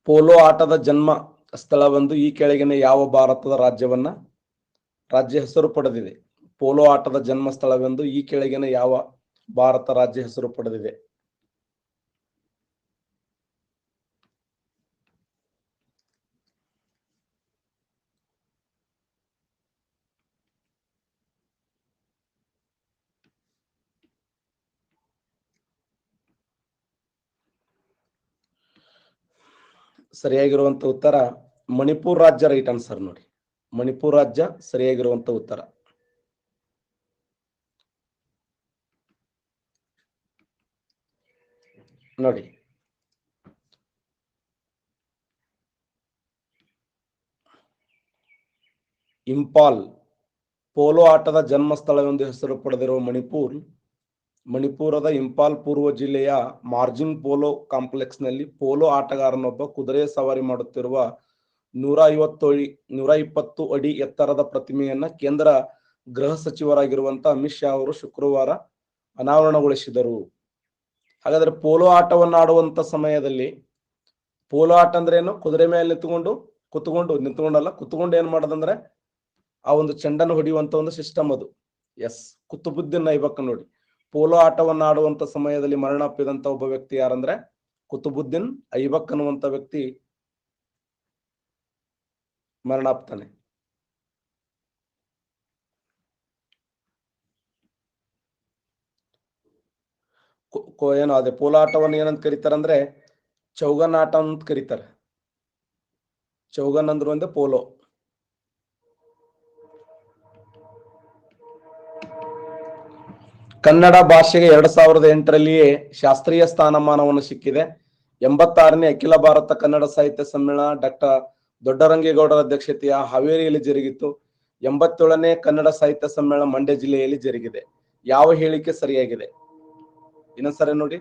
Polo ಆಟದ ಜನ್ಮ ಸ್ಥಳವೆಂದು ಈ ಕೆಳಗಿನ ಯಾವ ಭಾರತದ ರಾಜ್ಯ ಹೆಸರು ಪಡೆದಿದೆ? ಪೋಲೋ ಆಟದ ಜನ್ಮ ಸ್ಥಳವೆಂದು ಈ ಕೆಳಗಿನ ಯಾವ ಭಾರತ ರಾಜ್ಯ ಹೆಸರು ಪಡೆದಿದೆ? ಸರಿಯಾಗಿರುವಂತ ಉತ್ತರ ಮಣಿಪುರ ರಾಜ್ಯ. ರೈಟ್ ಆನ್ಸರ್ ನೋಡಿ, ಮಣಿಪುರ ರಾಜ್ಯ ಸರಿಯಾಗಿರುವಂತ ಉತ್ತರ. ನೋಡಿ, ಇಂಪಾಲ್ ಪೋಲೋ ಆಟದ ಜನ್ಮ ಸ್ಥಳವೆಂದು ಹೆಸರು ಪಡೆದಿರುವ ಮಣಿಪುರದ ಇಂಪಾಲ್ ಪೂರ್ವ ಜಿಲ್ಲೆಯ ಮಾರ್ಜಿನ್ ಪೋಲೋ ಕಾಂಪ್ಲೆಕ್ಸ್ ನಲ್ಲಿ ಪೋಲೋ ಆಟಗಾರನೊಬ್ಬ ಕುದುರೆ ಸವಾರಿ ಮಾಡುತ್ತಿರುವ 120 ಅಡಿ ಎತ್ತರದ ಪ್ರತಿಮೆಯನ್ನ ಕೇಂದ್ರ ಗೃಹ ಸಚಿವರಾಗಿರುವಂತ ಅಮಿತ್ ಶಾ ಅವರು ಶುಕ್ರವಾರ ಅನಾವರಣಗೊಳಿಸಿದರು. ಹಾಗಾದ್ರೆ ಪೋಲೋ ಆಟವನ್ನು ಆಡುವಂತ ಸಮಯದಲ್ಲಿ, ಪೋಲೋ ಆಟ ಅಂದ್ರೆ ಏನು? ಕುದುರೆ ಮೇಲೆ ಕುತ್ಕೊಂಡು ಏನ್ ಮಾಡೋದಂದ್ರೆ ಆ ಒಂದು ಚೆಂಡನ್ನು ಹೊಡೆಯುವಂತ ಒಂದು ಸಿಸ್ಟಮ್ ಅದು. ಎಸ್, ಕುತುಬುದ್ದೀನ್ ಐಬಕ್. ನೋಡಿ, ಪೋಲೋ ಆಟವನ್ನು ಆಡುವಂತ ಸಮಯದಲ್ಲಿ ಮರಣಪ್ಪಿದಂತ ಒಬ್ಬ ವ್ಯಕ್ತಿ ಯಾರಂದ್ರೆ ಕುತುಬುದ್ದೀನ್ ಐಬಕ್ ಅನ್ನುವಂತ ವ್ಯಕ್ತಿ ಮರಣಾಪ್ತಾನೆ. ಏನು ಅದೇ ಪೋಲೋ ಆಟವನ್ನು ಏನಂತ ಕರೀತಾರಂದ್ರೆ ಚೌಗನ್ ಆಟ ಅಂತ ಕರೀತಾರೆ. ಚೌಗನ್ ಅಂದ್ರು ಅಂದ್ರೆ ಪೋಲೋ. ಕನ್ನಡ ಭಾಷೆಗೆ 2008ರಲ್ಲಿಯೇ ಶಾಸ್ತ್ರೀಯ ಸ್ಥಾನಮಾನವನ್ನು ಸಿಕ್ಕಿದೆ. 86ನೇ ಅಖಿಲ ಭಾರತ ಕನ್ನಡ ಸಾಹಿತ್ಯ ಸಮ್ಮೇಳನ ಡಾಕ್ಟರ್ ದೊಡ್ಡರಂಗೇಗೌಡರ ಅಧ್ಯಕ್ಷತೆಯ ಹಾವೇರಿಯಲ್ಲಿ ಜರುಗಿತು. 87ನೇ ಕನ್ನಡ ಸಾಹಿತ್ಯ ಸಮ್ಮೇಳನ ಮಂಡ್ಯ ಜಿಲ್ಲೆಯಲ್ಲಿ ಜರುಗಿದೆ. ಯಾವ ಹೇಳಿಕೆ ಸರಿಯಾಗಿದೆ? ಇನ್ನೊಂದ್ಸರಿ ನೋಡಿ,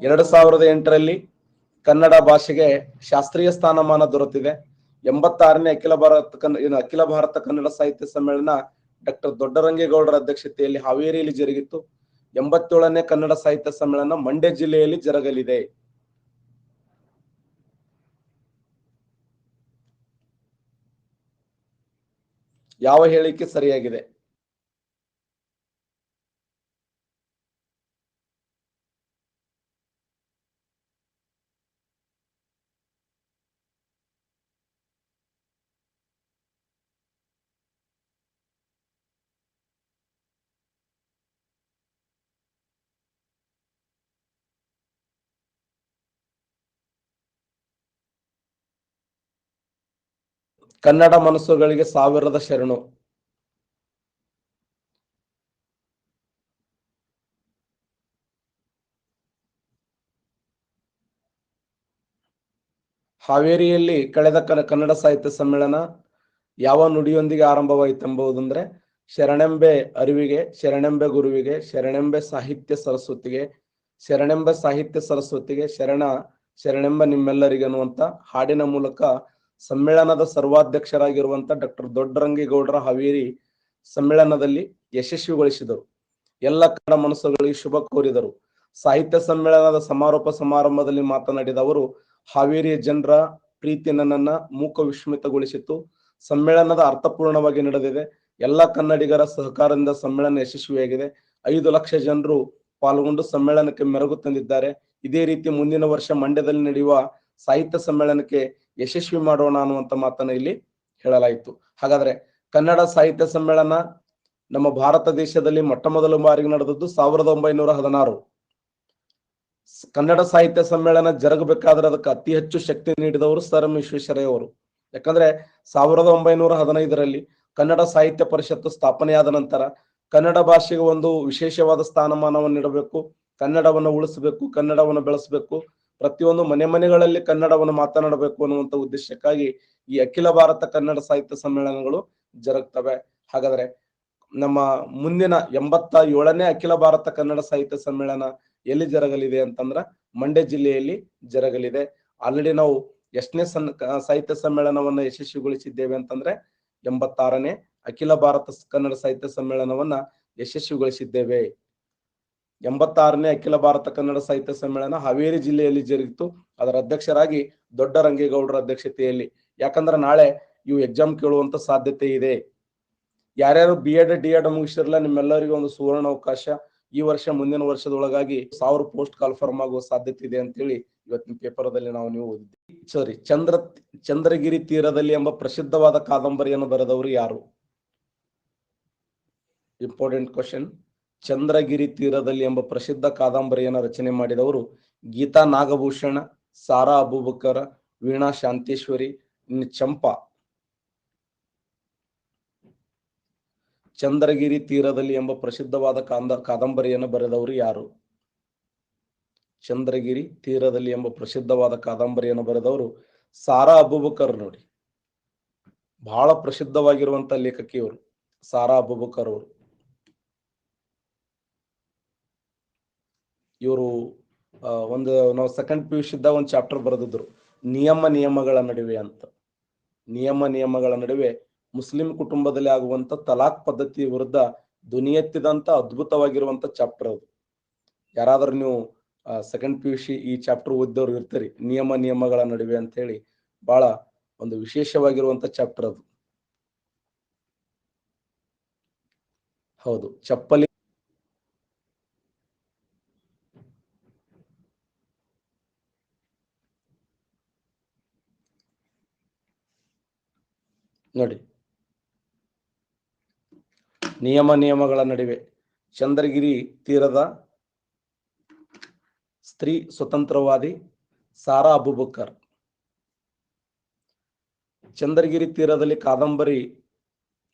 2008ರಲ್ಲಿ ಕನ್ನಡ ಭಾಷೆಗೆ ಶಾಸ್ತ್ರೀಯ ಸ್ಥಾನಮಾನ ದೊರೆತಿದೆ. 86ನೇ ಅಖಿಲ ಭಾರತ ಕನ್ನಡ ಸಾಹಿತ್ಯ ಸಮ್ಮೇಳನ ಡಾಕ್ಟರ್ ದೊಡ್ಡರಂಗೇಗೌಡರ ಅಧ್ಯಕ್ಷತೆಯಲ್ಲಿ ಹಾವೇರಿಯಲ್ಲಿ ಜರುಗಿತ್ತು. 87ನೇ ಕನ್ನಡ ಸಾಹಿತ್ಯ ಸಮ್ಮೇಳನ ಮಂಡ್ಯ ಜಿಲ್ಲೆಯಲ್ಲಿ ಜರುಗಲಿದೆ. ಯಾವ ಹೇಳಿಕೆ ಸರಿಯಾಗಿದೆ? ಕನ್ನಡ ಮನಸ್ಸುಗಳಿಗೆ 1000 ಶರಣು. ಹಾವೇರಿಯಲ್ಲಿ ಕಳೆದ ಕನ್ನಡ ಸಾಹಿತ್ಯ ಸಮ್ಮೇಳನ ಯಾವ ನುಡಿಯೊಂದಿಗೆ ಆರಂಭವಾಯಿತೆಂಬುದಂದ್ರೆ ಶರಣೆಂಬೆ ಅರಿವಿಗೆ, ಶರಣೆಂಬೆ ಗುರುವಿಗೆ, ಶರಣೆಂಬೆ ಸಾಹಿತ್ಯ ಸರಸ್ವತಿಗೆ, ಶರಣೆಂಬೆ ಸಾಹಿತ್ಯ ಸರಸ್ವತಿಗೆ, ಶರಣೆಂಬ ನಿಮ್ಮೆಲ್ಲರಿಗೆ ಅನ್ನುವಂತ ಹಾಡಿನ ಮೂಲಕ ಸಮ್ಮೇಳನದ ಸರ್ವಾಧ್ಯಕ್ಷರಾಗಿರುವಂತ ಡಾಕ್ಟರ್ ದೊಡ್ಡರಂಗೇಗೌಡರ ಹಾವೇರಿ ಸಮ್ಮೇಳನದಲ್ಲಿ ಯಶಸ್ವಿಗೊಳಿಸಿದರು. ಎಲ್ಲ ಕನ್ನಡ ಮನಸ್ಸುಗಳಿಗೆ ಶುಭ ಕೋರಿದರು. ಸಾಹಿತ್ಯ ಸಮ್ಮೇಳನದ ಸಮಾರೋಪ ಸಮಾರಂಭದಲ್ಲಿ ಮಾತನಾಡಿದ ಅವರು, ಹಾವೇರಿಯ ಜನರ ಪ್ರೀತಿ ನನ್ನನ್ನ ಮೂಕ ವಿಸ್ಮಿತಗೊಳಿಸಿತು. ಸಮ್ಮೇಳನದ ಅರ್ಥಪೂರ್ಣವಾಗಿ ನಡೆದಿದೆ. ಎಲ್ಲ ಕನ್ನಡಿಗರ ಸಹಕಾರದಿಂದ ಸಮ್ಮೇಳನ ಯಶಸ್ವಿಯಾಗಿದೆ. 5 ಲಕ್ಷ ಜನರು ಪಾಲ್ಗೊಂಡು ಸಮ್ಮೇಳನಕ್ಕೆ ಮೆರುಗು ತಂದಿದ್ದಾರೆ. ಇದೇ ರೀತಿ ಮುಂದಿನ ವರ್ಷ ಮಂಡ್ಯದಲ್ಲಿ ನಡೆಯುವ ಸಾಹಿತ್ಯ ಸಮ್ಮೇಳನಕ್ಕೆ ಯಶಸ್ವಿ ಮಾಡೋಣ ಅನ್ನುವಂತ ಮಾತನ್ನ ಇಲ್ಲಿ ಹೇಳಲಾಯಿತು. ಹಾಗಾದ್ರೆ ಕನ್ನಡ ಸಾಹಿತ್ಯ ಸಮ್ಮೇಳನ ನಮ್ಮ ಭಾರತ ದೇಶದಲ್ಲಿ ಮೊಟ್ಟ ಮೊದಲ ಬಾರಿಗೆ ನಡೆದದ್ದು 1916. ಕನ್ನಡ ಸಾಹಿತ್ಯ ಸಮ್ಮೇಳನ ಜರುಗಬೇಕಾದ್ರೆ ಅದಕ್ಕೆ ಅತಿ ಹೆಚ್ಚು ಶಕ್ತಿ ನೀಡಿದವರು ಸರ್ ಎಂ ವಿಶ್ವೇಶ್ವರಯ್ಯ ಅವರು. ಯಾಕಂದ್ರೆ 1915ರಲ್ಲಿ ಕನ್ನಡ ಸಾಹಿತ್ಯ ಪರಿಷತ್ತು ಸ್ಥಾಪನೆಯಾದ ನಂತರ ಕನ್ನಡ ಭಾಷೆಗೆ ಒಂದು ವಿಶೇಷವಾದ ಸ್ಥಾನಮಾನವನ್ನು ನೀಡಬೇಕು, ಕನ್ನಡವನ್ನು ಉಳಿಸಬೇಕು, ಕನ್ನಡವನ್ನು ಬೆಳೆಸಬೇಕು, ಪ್ರತಿಯೊಂದು ಮನೆಗಳಲ್ಲಿ ಕನ್ನಡವನ್ನು ಮಾತನಾಡಬೇಕು ಅನ್ನುವಂತ ಉದ್ದೇಶಕ್ಕಾಗಿ ಈ ಅಖಿಲ ಭಾರತ ಕನ್ನಡ ಸಾಹಿತ್ಯ ಸಮ್ಮೇಳನಗಳು ಜರುಗ್ತವೆ. ಹಾಗಾದ್ರೆ ನಮ್ಮ ಮುಂದಿನ 87ನೇ ಅಖಿಲ ಭಾರತ ಕನ್ನಡ ಸಾಹಿತ್ಯ ಸಮ್ಮೇಳನ ಎಲ್ಲಿ ಜರುಗಲಿದೆ ಅಂತಂದ್ರ ಮಂಡ್ಯ ಜಿಲ್ಲೆಯಲ್ಲಿ ಜರುಗಲಿದೆ. ಆಲ್ರೆಡಿ ನಾವು ಎಷ್ಟನೇ ಸಾಹಿತ್ಯ ಸಮ್ಮೇಳನವನ್ನ ಯಶಸ್ವಿಗೊಳಿಸಿದ್ದೇವೆ ಅಂತಂದ್ರೆ 86ನೇ ಅಖಿಲ ಭಾರತ ಕನ್ನಡ ಸಾಹಿತ್ಯ ಸಮ್ಮೇಳನವನ್ನ ಯಶಸ್ವಿಗೊಳಿಸಿದ್ದೇವೆ. 86ನೇ ಅಖಿಲ ಭಾರತ ಕನ್ನಡ ಸಾಹಿತ್ಯ ಸಮ್ಮೇಳನ ಹಾವೇರಿ ಜಿಲ್ಲೆಯಲ್ಲಿ ಜರುಗಿತು. ಅದರ ಅಧ್ಯಕ್ಷರಾಗಿ ದೊಡ್ಡ ರಂಗೇಗೌಡರ ಅಧ್ಯಕ್ಷತೆಯಲ್ಲಿ. ಯಾಕಂದ್ರೆ ನಾಳೆ ಇವು ಎಕ್ಸಾಮ್ ಕೇಳುವಂತ ಸಾಧ್ಯತೆ ಇದೆ. ಯಾರ್ಯಾರು BEd D.Ed ಮುಗಿಸಿರಲ್ಲ, ನಿಮ್ಮೆಲ್ಲರಿಗೂ ಒಂದು ಸುವರ್ಣ ಅವಕಾಶ. ಈ ವರ್ಷ ಮುಂದಿನ ವರ್ಷದೊಳಗಾಗಿ 1000 ಪೋಸ್ಟ್ ಕಾಲ್ಫರ್ಮ್ ಆಗುವ ಸಾಧ್ಯತೆ ಇದೆ ಅಂತೇಳಿ ಇವತ್ತಿನ ಪೇಪರ್ದಲ್ಲಿ ನೀವು ಓದಿದ್ವಿ. ಚಂದ್ರಗಿರಿ ತೀರದಲ್ಲಿ ಎಂಬ ಪ್ರಸಿದ್ಧವಾದ ಕಾದಂಬರಿಯನ್ನು ಬರೆದವರು ಯಾರು? Important question. ಚಂದ್ರಗಿರಿ ತೀರದಲ್ಲಿ ಎಂಬ ಪ್ರಸಿದ್ಧ ಕಾದಂಬರಿಯನ್ನು ರಚನೆ ಮಾಡಿದವರು ಗೀತಾ ನಾಗಭೂಷಣ, ಸಾರಾ ಅಬೂಬಕರ, ವೀಣಾ ಶಾಂತೇಶ್ವರಿ, ಚಂಪಾ. ಚಂದ್ರಗಿರಿ ತೀರದಲ್ಲಿ ಎಂಬ ಪ್ರಸಿದ್ಧವಾದ ಕಾದಂಬರಿಯನ್ನು ಬರೆದವರು ಯಾರು? ಚಂದ್ರಗಿರಿ ತೀರದಲ್ಲಿ ಎಂಬ ಪ್ರಸಿದ್ಧವಾದ ಕಾದಂಬರಿಯನ್ನು ಬರೆದವರು ಸಾರಾ ಅಬೂಬಕರ್. ನೋಡಿ, ಬಹಳ ಪ್ರಸಿದ್ಧವಾಗಿರುವಂತ ಲೇಖಕಿಯವರು ಸಾರಾ ಅಬೂಬಕರ್ ಅವರು. ಇವರು ನಾವು ಸೆಕೆಂಡ್ PUC ಇದ್ದಾಗ ಒಂದು ಚಾಪ್ಟರ್ ಬರೆದಿದ್ರು, ನಿಯಮಗಳ ನಡುವೆ ಅಂತ. ನಿಯಮಗಳ ನಡುವೆ ಮುಸ್ಲಿಂ ಕುಟುಂಬದಲ್ಲಿ ಆಗುವಂತ ತಲಾಕ್ ಪದ್ಧತಿ ವಿರುದ್ಧ ಧ್ವನಿ ಎತ್ತಿದಂತ ಅದ್ಭುತವಾಗಿರುವಂತ ಚಾಪ್ಟರ್ ಅದು. ಯಾರಾದ್ರೂ ನೀವು ಸೆಕೆಂಡ್ PUC ಈ ಚಾಪ್ಟರ್ ಓದಿದವ್ರು ಇರ್ತೀರಿ, ನಿಯಮಗಳ ನಡುವೆ ಅಂತ ಹೇಳಿ. ಬಹಳ ಒಂದು ವಿಶೇಷವಾಗಿರುವಂತ ಚಾಪ್ಟರ್ ಅದು. ಹೌದು, ಚಪ್ಪಲಿ. ನೋಡಿ, ನಿಯಮಗಳ ನಡುವೆ ಚಂದ್ರಗಿರಿ ತೀರದ ಸ್ತ್ರೀ ಸ್ವತಂತ್ರವಾದಿ ಸಾರಾ ಅಬೂಬಕರ್. ಚಂದ್ರಗಿರಿ ತೀರದಲ್ಲಿ ಕಾದಂಬರಿ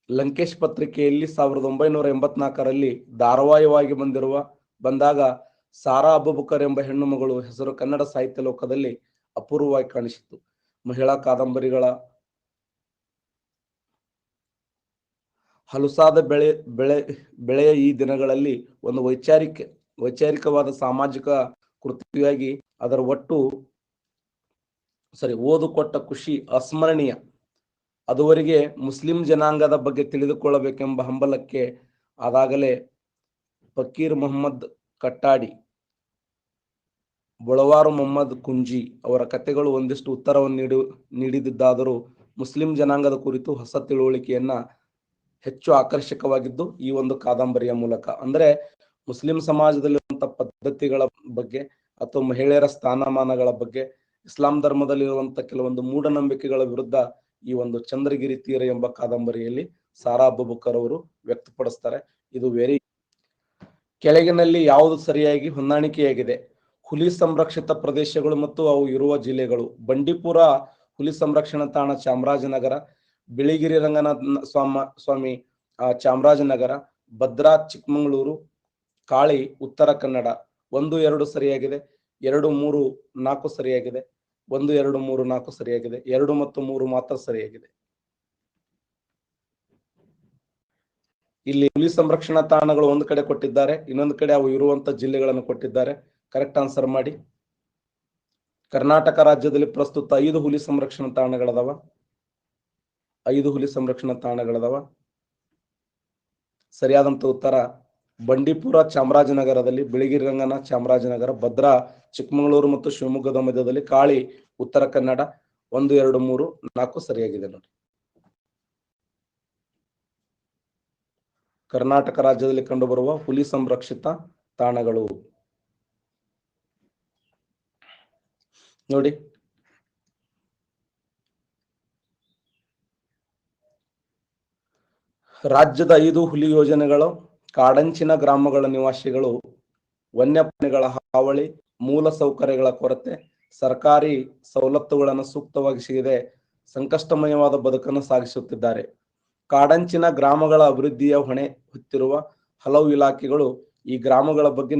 ಲಂಕೇಶ್ ಪತ್ರಿಕೆಯಲ್ಲಿ 1984ರಲ್ಲಿ ಧಾರಾವಾಹಿಯಾಗಿ ಬಂದಾಗ ಸಾರಾ ಅಬೂಬಕರ್ ಎಂಬ ಹೆಣ್ಣು ಮಗಳು ಹೆಸರು ಕನ್ನಡ ಸಾಹಿತ್ಯ ಲೋಕದಲ್ಲಿ ಅಪೂರ್ವವಾಗಿ ಕಾಣಿಸಿತು. ಮಹಿಳಾ ಕಾದಂಬರಿಗಳ ಹಲುಸಾದ ಬೆಳೆಯ ಈ ದಿನಗಳಲ್ಲಿ ಒಂದು ವೈಚಾರಿಕವಾದ ಸಾಮಾಜಿಕ ಕೃತಿಯಾಗಿ ಅದರ ಓದು ಕೊಟ್ಟ ಖುಷಿ ಅಸ್ಮರಣೀಯ. ಅದುವರೆಗೆ ಮುಸ್ಲಿಂ ಜನಾಂಗದ ಬಗ್ಗೆ ತಿಳಿದುಕೊಳ್ಳಬೇಕೆಂಬ ಹಂಬಲಕ್ಕೆ ಅದಾಗಲೇ ಫಕೀರ್ ಮೊಹಮ್ಮದ್ ಕಟ್ಟಾಡಿ, ಬೊಳವಾರು ಮೊಹಮ್ಮದ್ ಕುಂಜಿ ಅವರ ಕಥೆಗಳು ಒಂದಿಷ್ಟು ಉತ್ತರವನ್ನು ನೀಡಿದ್ದಾದರೂ ಮುಸ್ಲಿಂ ಜನಾಂಗದ ಕುರಿತು ಹೊಸ ತಿಳುವಳಿಕೆಯನ್ನ ಹೆಚ್ಚು ಆಕರ್ಷಕವಾಗಿದ್ದು ಈ ಒಂದು ಕಾದಂಬರಿಯ ಮೂಲಕ. ಅಂದ್ರೆ ಮುಸ್ಲಿಂ ಸಮಾಜದಲ್ಲಿರುವಂತಹ ಪದ್ಧತಿಗಳ ಬಗ್ಗೆ ಅಥವಾ ಮಹಿಳೆಯರ ಸ್ಥಾನಮಾನಗಳ ಬಗ್ಗೆ, ಇಸ್ಲಾಂ ಧರ್ಮದಲ್ಲಿರುವಂತಹ ಕೆಲವೊಂದು ಮೂಢನಂಬಿಕೆಗಳ ವಿರುದ್ಧ ಈ ಒಂದು ಚಂದ್ರಗಿರಿ ತೀರ ಎಂಬ ಕಾದಂಬರಿಯಲ್ಲಿ ಸಾರಾ ಅಬೂಬಕರ್ ಅವರು ವ್ಯಕ್ತಪಡಿಸ್ತಾರೆ. ಇದು ಕೆಳಗಿನಲ್ಲಿ ಯಾವುದು ಸರಿಯಾಗಿ ಹೊಂದಾಣಿಕೆಯಾಗಿದೆ? ಹುಲಿ ಸಂರಕ್ಷಿತ ಪ್ರದೇಶಗಳು ಮತ್ತು ಅವು ಇರುವ ಜಿಲ್ಲೆಗಳು. ಬಂಡೀಪುರ ಹುಲಿ ಸಂರಕ್ಷಣಾ ತಾಣ ಚಾಮರಾಜನಗರ, ಬಿಳಿಗಿರಿ ರಂಗನಾಥ ಸ್ವಾಮಿ ಚಾಮರಾಜನಗರ, ಭದ್ರಾ ಚಿಕ್ಕಮಗಳೂರು, ಕಾಳಿ ಉತ್ತರ ಕನ್ನಡ. 1, 2 ಸರಿಯಾಗಿದೆ, 2, 3, 4 ಸರಿಯಾಗಿದೆ, 1, 2, 3, 4 ಸರಿಯಾಗಿದೆ, 2 ಮತ್ತು 3 ಮಾತ್ರ ಸರಿಯಾಗಿದೆ. ಇಲ್ಲಿ ಹುಲಿ ಸಂರಕ್ಷಣಾ ತಾಣಗಳು ಒಂದು ಕಡೆ ಕೊಟ್ಟಿದ್ದಾರೆ, ಇನ್ನೊಂದು ಕಡೆ ಅವು ಇರುವಂತ ಜಿಲ್ಲೆಗಳನ್ನು ಕೊಟ್ಟಿದ್ದಾರೆ. ಕರೆಕ್ಟ್ ಆನ್ಸರ್ ಮಾಡಿ. ಕರ್ನಾಟಕ ರಾಜ್ಯದಲ್ಲಿ ಪ್ರಸ್ತುತ 5 ಹುಲಿ ಸಂರಕ್ಷಣಾ ತಾಣಗಳದಾವ. 5 ಹುಲಿ ಸಂರಕ್ಷಣಾ ತಾಣಗಳದಾವ. ಸರಿಯಾದಂತ ಉತ್ತರ ಬಂಡೀಪುರ ಚಾಮರಾಜನಗರದಲ್ಲಿ, ಬಿಳಿಗಿರಿ ರಂಗನ ಚಾಮರಾಜನಗರ, ಭದ್ರಾ ಚಿಕ್ಕಮಗಳೂರು ಮತ್ತು ಶಿವಮೊಗ್ಗದ ಮಧ್ಯದಲ್ಲಿ, ಕಾಳಿ ಉತ್ತರ ಕನ್ನಡ. 1, 2, 3, 4 ಸರಿಯಾಗಿದೆ ನೋಡಿ. ಕರ್ನಾಟಕ ರಾಜ್ಯದಲ್ಲಿ ಕಂಡುಬರುವ ಹುಲಿ ಸಂರಕ್ಷಿತ ತಾಣಗಳು ನೋಡಿ. ರಾಜ್ಯದ 5 ಹುಲಿ ಯೋಜನೆಗಳು ಕಾಡಂಚಿನ ಗ್ರಾಮಗಳ ನಿವಾಸಿಗಳು ವನ್ಯಪ್ರಾಣಿಗಳ ಹಾವಳಿ, ಮೂಲ ಸೌಕರ್ಯಗಳ ಕೊರತೆ, ಸರ್ಕಾರಿ ಸವಲತ್ತುಗಳನ್ನು ಸೂಕ್ತವಾಗಿ ಸಿಗದೆ ಸಂಕಷ್ಟಮಯವಾದ ಬದುಕನ್ನು ಸಾಗಿಸುತ್ತಿದ್ದಾರೆ. ಕಾಡಂಚಿನ ಗ್ರಾಮಗಳ ಅಭಿವೃದ್ಧಿಯ ಹೊಣೆ ಹೊತ್ತಿರುವ ಹಲವು ಇಲಾಖೆಗಳು ಈ ಗ್ರಾಮಗಳ ಬಗ್ಗೆ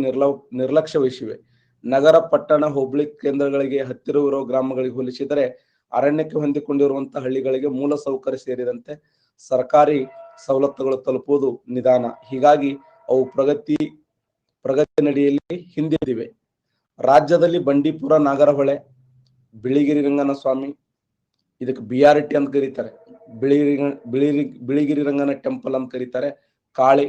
ನಿರ್ಲಕ್ಷ್ಯ ವಹಿಸಿವೆ. ನಗರ, ಪಟ್ಟಣ, ಹೋಬಳಿ ಕೇಂದ್ರಗಳಿಗೆ ಹತ್ತಿರವಿರುವ ಗ್ರಾಮಗಳಿಗೆ ಹೋಲಿಸಿದರೆ ಅರಣ್ಯಕ್ಕೆ ಹೊಂದಿಕೊಂಡಿರುವಂತಹ ಹಳ್ಳಿಗಳಿಗೆ ಮೂಲ ಸೌಕರ್ಯ ಸೇರಿದಂತೆ ಸರ್ಕಾರಿ ಸವಲತ್ತುಗಳು ತಲುಪುವುದು ನಿಧಾನ. ಹೀಗಾಗಿ ಅವು ಪ್ರಗತಿ ನಡೆಯಲ್ಲಿ ಹಿಂದಿವೆ. ರಾಜ್ಯದಲ್ಲಿ ಬಂಡೀಪುರ, ನಾಗರಹೊಳೆ, ಬಿಳಿಗಿರಿ ರಂಗನ ಸ್ವಾಮಿ, ಇದಕ್ಕೆ BRT ಅಂತ ಕರೀತಾರೆ, ಬಿಳಿಗಿರಿ ರಂಗನ ಟೆಂಪಲ್ ಅಂತ ಕರೀತಾರೆ, ಕಾಳಿ,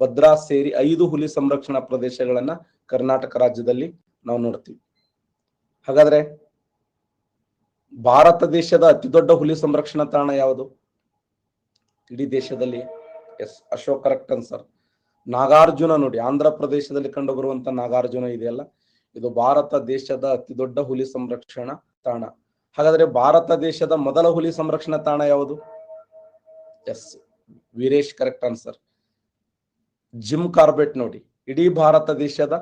ಭದ್ರಾ ಸೇರಿ 5 ಹುಲಿ ಸಂರಕ್ಷಣಾ ಪ್ರದೇಶಗಳನ್ನ ಕರ್ನಾಟಕ ರಾಜ್ಯದಲ್ಲಿ ನಾವು ನೋಡ್ತೀವಿ. ಹಾಗಾದ್ರೆ ಭಾರತ ದೇಶದ ಅತಿ ದೊಡ್ಡ ಹುಲಿ ಸಂರಕ್ಷಣಾ ತಾಣ ಯಾವುದು ಇಡೀ ದೇಶದಲ್ಲಿ? Yes, Ashok, correct answer. Nagarjuna ನೋಡಿ, ಆಂಧ್ರ ಪ್ರದೇಶದಲ್ಲಿ ಕಂಡು ಬರುವಂತ ನಾಗಾರ್ಜುನ ಇದೆಯಲ್ಲ, ಇದು ಭಾರತ ದೇಶದ ಅತಿ ದೊಡ್ಡ ಹುಲಿ ಸಂರಕ್ಷಣಾ ತಾಣ. ಹಾಗಾದ್ರೆ ಭಾರತ ದೇಶದ ಮೊದಲ ಹುಲಿ ಸಂರಕ್ಷಣಾ ತಾಣ ಯಾವುದು? Yes, Veeresh, correct answer. Jim Corbett ನೋಡಿ, ಇಡೀ ಭಾರತ ದೇಶದ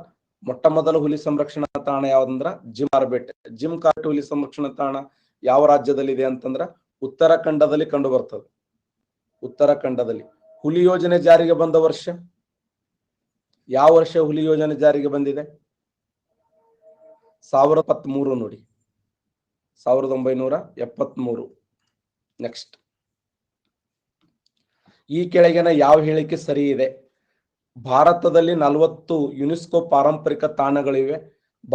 ಮೊಟ್ಟ ಮೊದಲ ಹುಲಿ ಸಂರಕ್ಷಣಾ ತಾಣ ಯಾವ್ದಂದ್ರ ಜಿಮ್ ಕಾರ್ಬೆಟ್. ಜಿಮ್ ಕಾರ್ಬೆಟ್ ಹುಲಿ ಸಂರಕ್ಷಣಾ ತಾಣ ಯಾವ ರಾಜ್ಯದಲ್ಲಿ ಇದೆ ಅಂತಂದ್ರ ಉತ್ತರಾಖಂಡದಲ್ಲಿ ಕಂಡು ಬರ್ತದೆ. ಉತ್ತರಾಖಂಡದಲ್ಲಿ. ಹುಲಿ ಯೋಜನೆ ಜಾರಿಗೆ ಬಂದ ವರ್ಷ ಯಾವ ವರ್ಷ ಹುಲಿ ಯೋಜನೆ ಜಾರಿಗೆ ಬಂದಿದೆ? 1973 ನೋಡಿ, 1973. ನೆಕ್ಸ್ಟ್, ಈ ಕೆಳಗಿನ ಯಾವ ಹೇಳಿಕೆ ಸರಿ ಇದೆ? ಭಾರತದಲ್ಲಿ 40 ಯುನೆಸ್ಕೋ ಪಾರಂಪರಿಕ ತಾಣಗಳಿವೆ.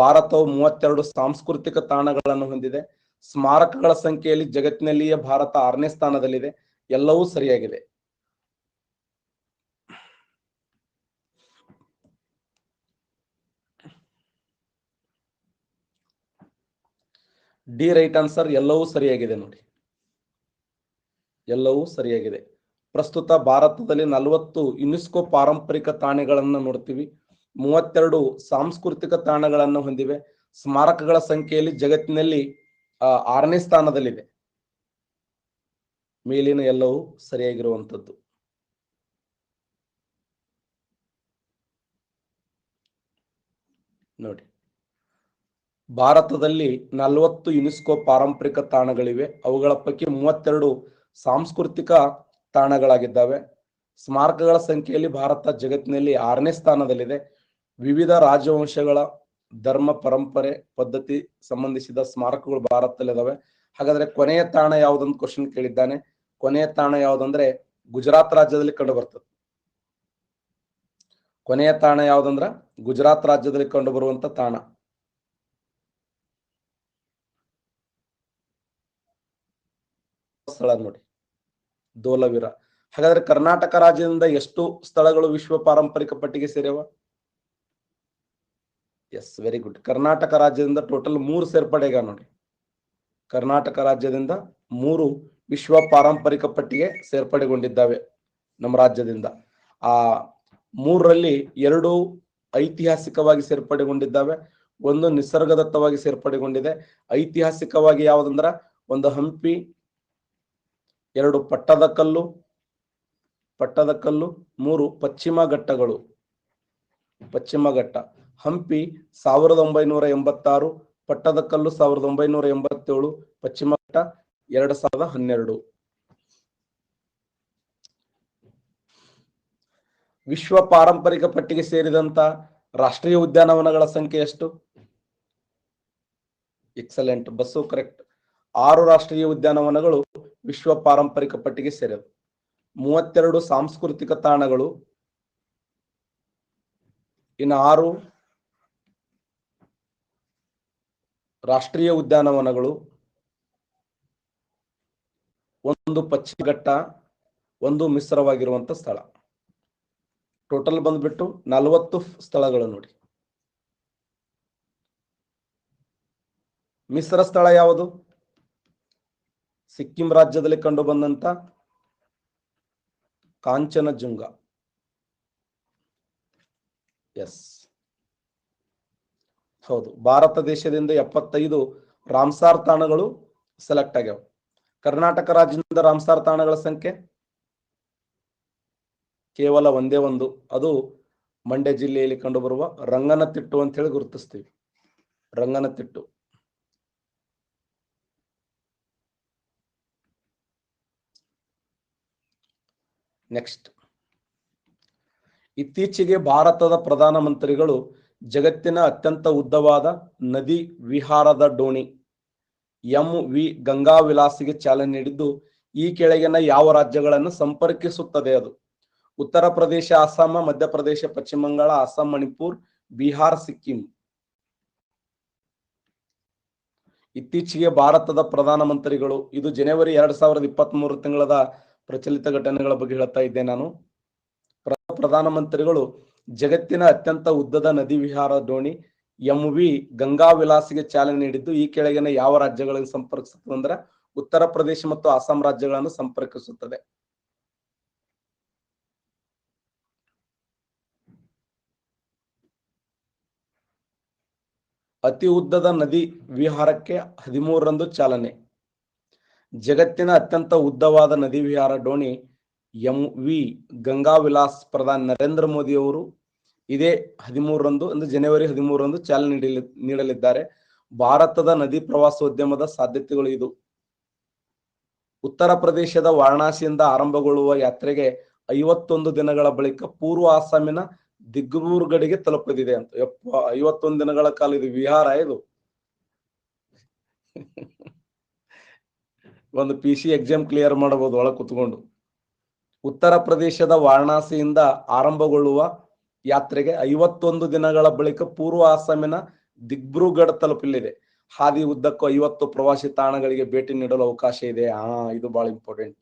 ಭಾರತವು 32 ಸಾಂಸ್ಕೃತಿಕ ತಾಣಗಳನ್ನು ಹೊಂದಿದೆ. ಸ್ಮಾರಕಗಳ ಸಂಖ್ಯೆಯಲ್ಲಿ ಜಗತ್ತಿನಲ್ಲಿಯೇ ಭಾರತ 6ನೇ ಸ್ಥಾನದಲ್ಲಿದೆ. ಎಲ್ಲವೂ ಸರಿಯಾಗಿದೆ. D right answer. ಎಲ್ಲವೂ ಸರಿಯಾಗಿದೆ ನೋಡಿ, ಎಲ್ಲವೂ ಸರಿಯಾಗಿದೆ. ಪ್ರಸ್ತುತ ಭಾರತದಲ್ಲಿ 40 ಯುನೆಸ್ಕೋ ಪಾರಂಪರಿಕ ತಾಣಗಳನ್ನು ನೋಡ್ತೀವಿ, 32 ಸಾಂಸ್ಕೃತಿಕ ತಾಣಗಳನ್ನು ಹೊಂದಿವೆ. ಸ್ಮಾರಕಗಳ ಸಂಖ್ಯೆಯಲ್ಲಿ ಜಗತ್ತಿನಲ್ಲಿ 6ನೇ ಸ್ಥಾನದಲ್ಲಿದೆ. ಮೇಲಿನ ಎಲ್ಲವೂ ಸರಿಯಾಗಿರುವಂತದ್ದು. ನೋಡಿ, ಭಾರತದಲ್ಲಿ 40 ಯುನೆಸ್ಕೋ ಪಾರಂಪರಿಕ ತಾಣಗಳಿವೆ. ಅವುಗಳ ಪೈಕಿ 32 ಸಾಂಸ್ಕೃತಿಕ ತಾಣಗಳಾಗಿದ್ದಾವೆ. ಸ್ಮಾರಕಗಳ ಸಂಖ್ಯೆಯಲ್ಲಿ ಭಾರತ ಜಗತ್ತಿನಲ್ಲಿ 6ನೇ ಸ್ಥಾನದಲ್ಲಿದೆ. ವಿವಿಧ ರಾಜವಂಶಗಳ ಧರ್ಮ ಪರಂಪರೆ ಪದ್ಧತಿ ಸಂಬಂಧಿಸಿದ ಸ್ಮಾರಕಗಳು ಭಾರತದಲ್ಲಿದ್ದಾವೆ. ಹಾಗಾದ್ರೆ ಕೊನೆಯ ತಾಣ ಯಾವುದಂತ ಕ್ವಶನ್ ಕೇಳಿದ್ದಾನೆ. ಕೊನೆಯ ತಾಣ ಯಾವುದಂದ್ರೆ ಗುಜರಾತ್ ರಾಜ್ಯದಲ್ಲಿ ಕಂಡು ಬರ್ತದೆ. ಕೊನೆಯ ತಾಣ ಯಾವುದಂದ್ರ ಗುಜರಾತ್ ರಾಜ್ಯದಲ್ಲಿ ಕಂಡು ಬರುವಂತ ತಾಣ. ಸ್ಥಳ ನೋಡಿ, ಧೋಲವೀರ. ಹಾಗಾದ್ರೆ ಕರ್ನಾಟಕ ರಾಜ್ಯದಿಂದ ಎಷ್ಟು ಸ್ಥಳಗಳು ವಿಶ್ವ ಪಾರಂಪರಿಕ ಪಟ್ಟಿಗೆ ಸೇರಿವ? S, very good. ಕರ್ನಾಟಕ ರಾಜ್ಯದಿಂದ ಟೋಟಲ್ 3 ಸೇರ್ಪಡೆಗ ನೋಡಿ. ಕರ್ನಾಟಕ ರಾಜ್ಯದಿಂದ 3 ವಿಶ್ವ ಪಾರಂಪರಿಕ ಪಟ್ಟಿಗೆ ಸೇರ್ಪಡೆಗೊಂಡಿದ್ದಾವೆ ನಮ್ಮ ರಾಜ್ಯದಿಂದ. ಆ 3ರಲ್ಲಿ 2 ಐತಿಹಾಸಿಕವಾಗಿ ಸೇರ್ಪಡೆಗೊಂಡಿದ್ದಾವೆ, 1 ನಿಸರ್ಗದತ್ತವಾಗಿ ಸೇರ್ಪಡೆಗೊಂಡಿದೆ. ಐತಿಹಾಸಿಕವಾಗಿ ಯಾವುದಂದ್ರ ಒಂದು ಹಂಪಿ, 2 ಪಟ್ಟದಕಲ್ಲು, 3 ಪಶ್ಚಿಮ ಘಟ್ಟಗಳು. ಪಶ್ಚಿಮ ಘಟ್ಟ ಹಂಪಿ 1986, ಪಟ್ಟದಕಲ್ಲು 1987, ಪಶ್ಚಿಮ ಘಟ್ಟ 2012. ವಿಶ್ವ ಪಾರಂಪರಿಕ ಪಟ್ಟಿಗೆ ಸೇರಿದಂತ ರಾಷ್ಟ್ರೀಯ ಉದ್ಯಾನವನಗಳ ಸಂಖ್ಯೆ ಎಷ್ಟು? Excellent, bus correct. 6 ರಾಷ್ಟ್ರೀಯ ಉದ್ಯಾನವನಗಳು ವಿಶ್ವ ಪಾರಂಪರಿಕ ಪಟ್ಟಿಗೆ ಸೇರಿವೆ. 32 ಸಾಂಸ್ಕೃತಿಕ ತಾಣಗಳು, ಇನ್ನು 6 ರಾಷ್ಟ್ರೀಯ ಉದ್ಯಾನವನಗಳು, 1 ಪಶ್ಚಿಮ ಘಟ್ಟ, 1 ಮಿಶ್ರವಾಗಿರುವಂತ ಸ್ಥಳ. ಟೋಟಲ್ ಬಂದ್ಬಿಟ್ಟು 40 ಸ್ಥಳಗಳು ನೋಡಿ. ಮಿಶ್ರ ಸ್ಥಳ ಯಾವುದು? ಸಿಕ್ಕಿಂ ರಾಜ್ಯದಲ್ಲಿ ಕಂಡು ಬಂದಂತ ಕಾಂಚನಜುಂಗ. ಎಸ್, ಹೌದು. ಭಾರತ ದೇಶದಿಂದ 75 ರಾಮ್ಸಾರ್ ತಾಣಗಳು ಸೆಲೆಕ್ಟ್ ಆಗ್ಯಾವ. ಕರ್ನಾಟಕ ರಾಜ್ಯದಿಂದ ರಾಮ್ಸಾರ್ ತಾಣಗಳ ಸಂಖ್ಯೆ ಕೇವಲ ಒಂದೇ ಒಂದು. ಅದು ಮಂಡ್ಯ ಜಿಲ್ಲೆಯಲ್ಲಿ ಕಂಡುಬರುವ ರಂಗನತಿಟ್ಟು ಅಂತ ಹೇಳಿ ಗುರುತಿಸ್ತೀವಿ. ರಂಗನತಿಟ್ಟು. ನೆಕ್ಸ್ಟ್, ಇತ್ತೀಚೆಗೆ ಭಾರತದ ಪ್ರಧಾನಮಂತ್ರಿಗಳು ಜಗತ್ತಿನ ಅತ್ಯಂತ ಉದ್ದವಾದ ನದಿ ವಿಹಾರದ ಡೋಣಿ MV ಗಂಗಾ ವಿಲಾಸಿಗೆ ಚಾಲನೆ ನೀಡಿದ್ದು ಈ ಕೆಳಗಿನ ಯಾವ ರಾಜ್ಯಗಳನ್ನು ಸಂಪರ್ಕಿಸುತ್ತದೆ? ಅದು ಉತ್ತರ ಪ್ರದೇಶ, ಅಸ್ಸಾಂ, ಮಧ್ಯಪ್ರದೇಶ, ಪಶ್ಚಿಮ ಬಂಗಾಳ, ಅಸ್ಸಾಂ, ಮಣಿಪುರ್, ಬಿಹಾರ್, ಸಿಕ್ಕಿಂ. ಇತ್ತೀಚೆಗೆ ಭಾರತದ ಪ್ರಧಾನಮಂತ್ರಿಗಳು, ಇದು ಜನವರಿ 2023 ತಿಂಗಳದ ಪ್ರಚಲಿತ ಘಟನೆಗಳ ಬಗ್ಗೆ ಹೇಳ್ತಾ ಇದ್ದೆ ನಾನು. ಪ್ರಧಾನಮಂತ್ರಿಗಳು ಜಗತ್ತಿನ ಅತ್ಯಂತ ಉದ್ದದ ನದಿ ವಿಹಾರ ಡೋಣಿ MV ಗಂಗಾ ವಿಲಾಸ್ಗೆ ಚಾಲನೆ ನೀಡಿದ್ದು ಈ ಕೆಳಗಿನ ಯಾವ ರಾಜ್ಯಗಳನ್ನು ಸಂಪರ್ಕಿಸುತ್ತದೆ ಅಂದ್ರೆ ಉತ್ತರ ಪ್ರದೇಶ ಮತ್ತು ಅಸ್ಸಾಂ ರಾಜ್ಯಗಳನ್ನು ಸಂಪರ್ಕಿಸುತ್ತದೆ. ಅತಿ ಉದ್ದದ ನದಿ ವಿಹಾರಕ್ಕೆ 13ರಂದು ಚಾಲನೆ. ಜಗತ್ತಿನ ಅತ್ಯಂತ ಉದ್ದವಾದ ನದಿ ವಿಹಾರ ಡೋಣಿ MV ಗಂಗಾ ವಿಲಾಸ್ ಪ್ರಧಾನಿ ನರೇಂದ್ರ ಮೋದಿ ಅವರು ಇದೇ 13ರಂದು ಅಂದ್ರೆ ಜನವರಿ 13ರಂದು ಚಾಲನೆ ನೀಡಲಿದ್ದಾರೆ. ಭಾರತದ ನದಿ ಪ್ರವಾಸೋದ್ಯಮದ ಸಾಧ್ಯತೆಗಳು ಇದು. ಉತ್ತರ ಪ್ರದೇಶದ ವಾರಣಾಸಿಯಿಂದ ಆರಂಭಗೊಳ್ಳುವ ಯಾತ್ರೆಗೆ 51 ದಿನಗಳ ಬಳಿಕ ಪೂರ್ವ ಅಸ್ಸಾಮಿನ ದಿಬ್ರೂಗಢ್ಗೆ ತಲುಪಲಿದೆ ಅಂತ. 51 ದಿನಗಳ ಕಾಲ ಇದು ವಿಹಾರ. ಇದು ಒಂದು PC ಎಕ್ಸಾಮ್ ಕ್ಲಿಯರ್ ಮಾಡಬಹುದು ಒಳಗೆ ಕುತ್ಕೊಂಡು. ಉತ್ತರ ಪ್ರದೇಶದ ವಾರಣಾಸಿಯಿಂದ ಆರಂಭಗೊಳ್ಳುವ ಯಾತ್ರೆಗೆ 51 ದಿನಗಳ ಬಳಿಕ ಪೂರ್ವ ಅಸ್ಸಾಮಿನ ದಿಬ್ರೂಗಢ್ ತಲುಪಲಿದೆ. ಹಾದಿ ಉದ್ದಕ್ಕೂ 50 ಪ್ರವಾಸಿ ತಾಣಗಳಿಗೆ ಭೇಟಿ ನೀಡಲು ಅವಕಾಶ ಇದೆ. ಇದು ಬಹಳ ಇಂಪಾರ್ಟೆಂಟ್.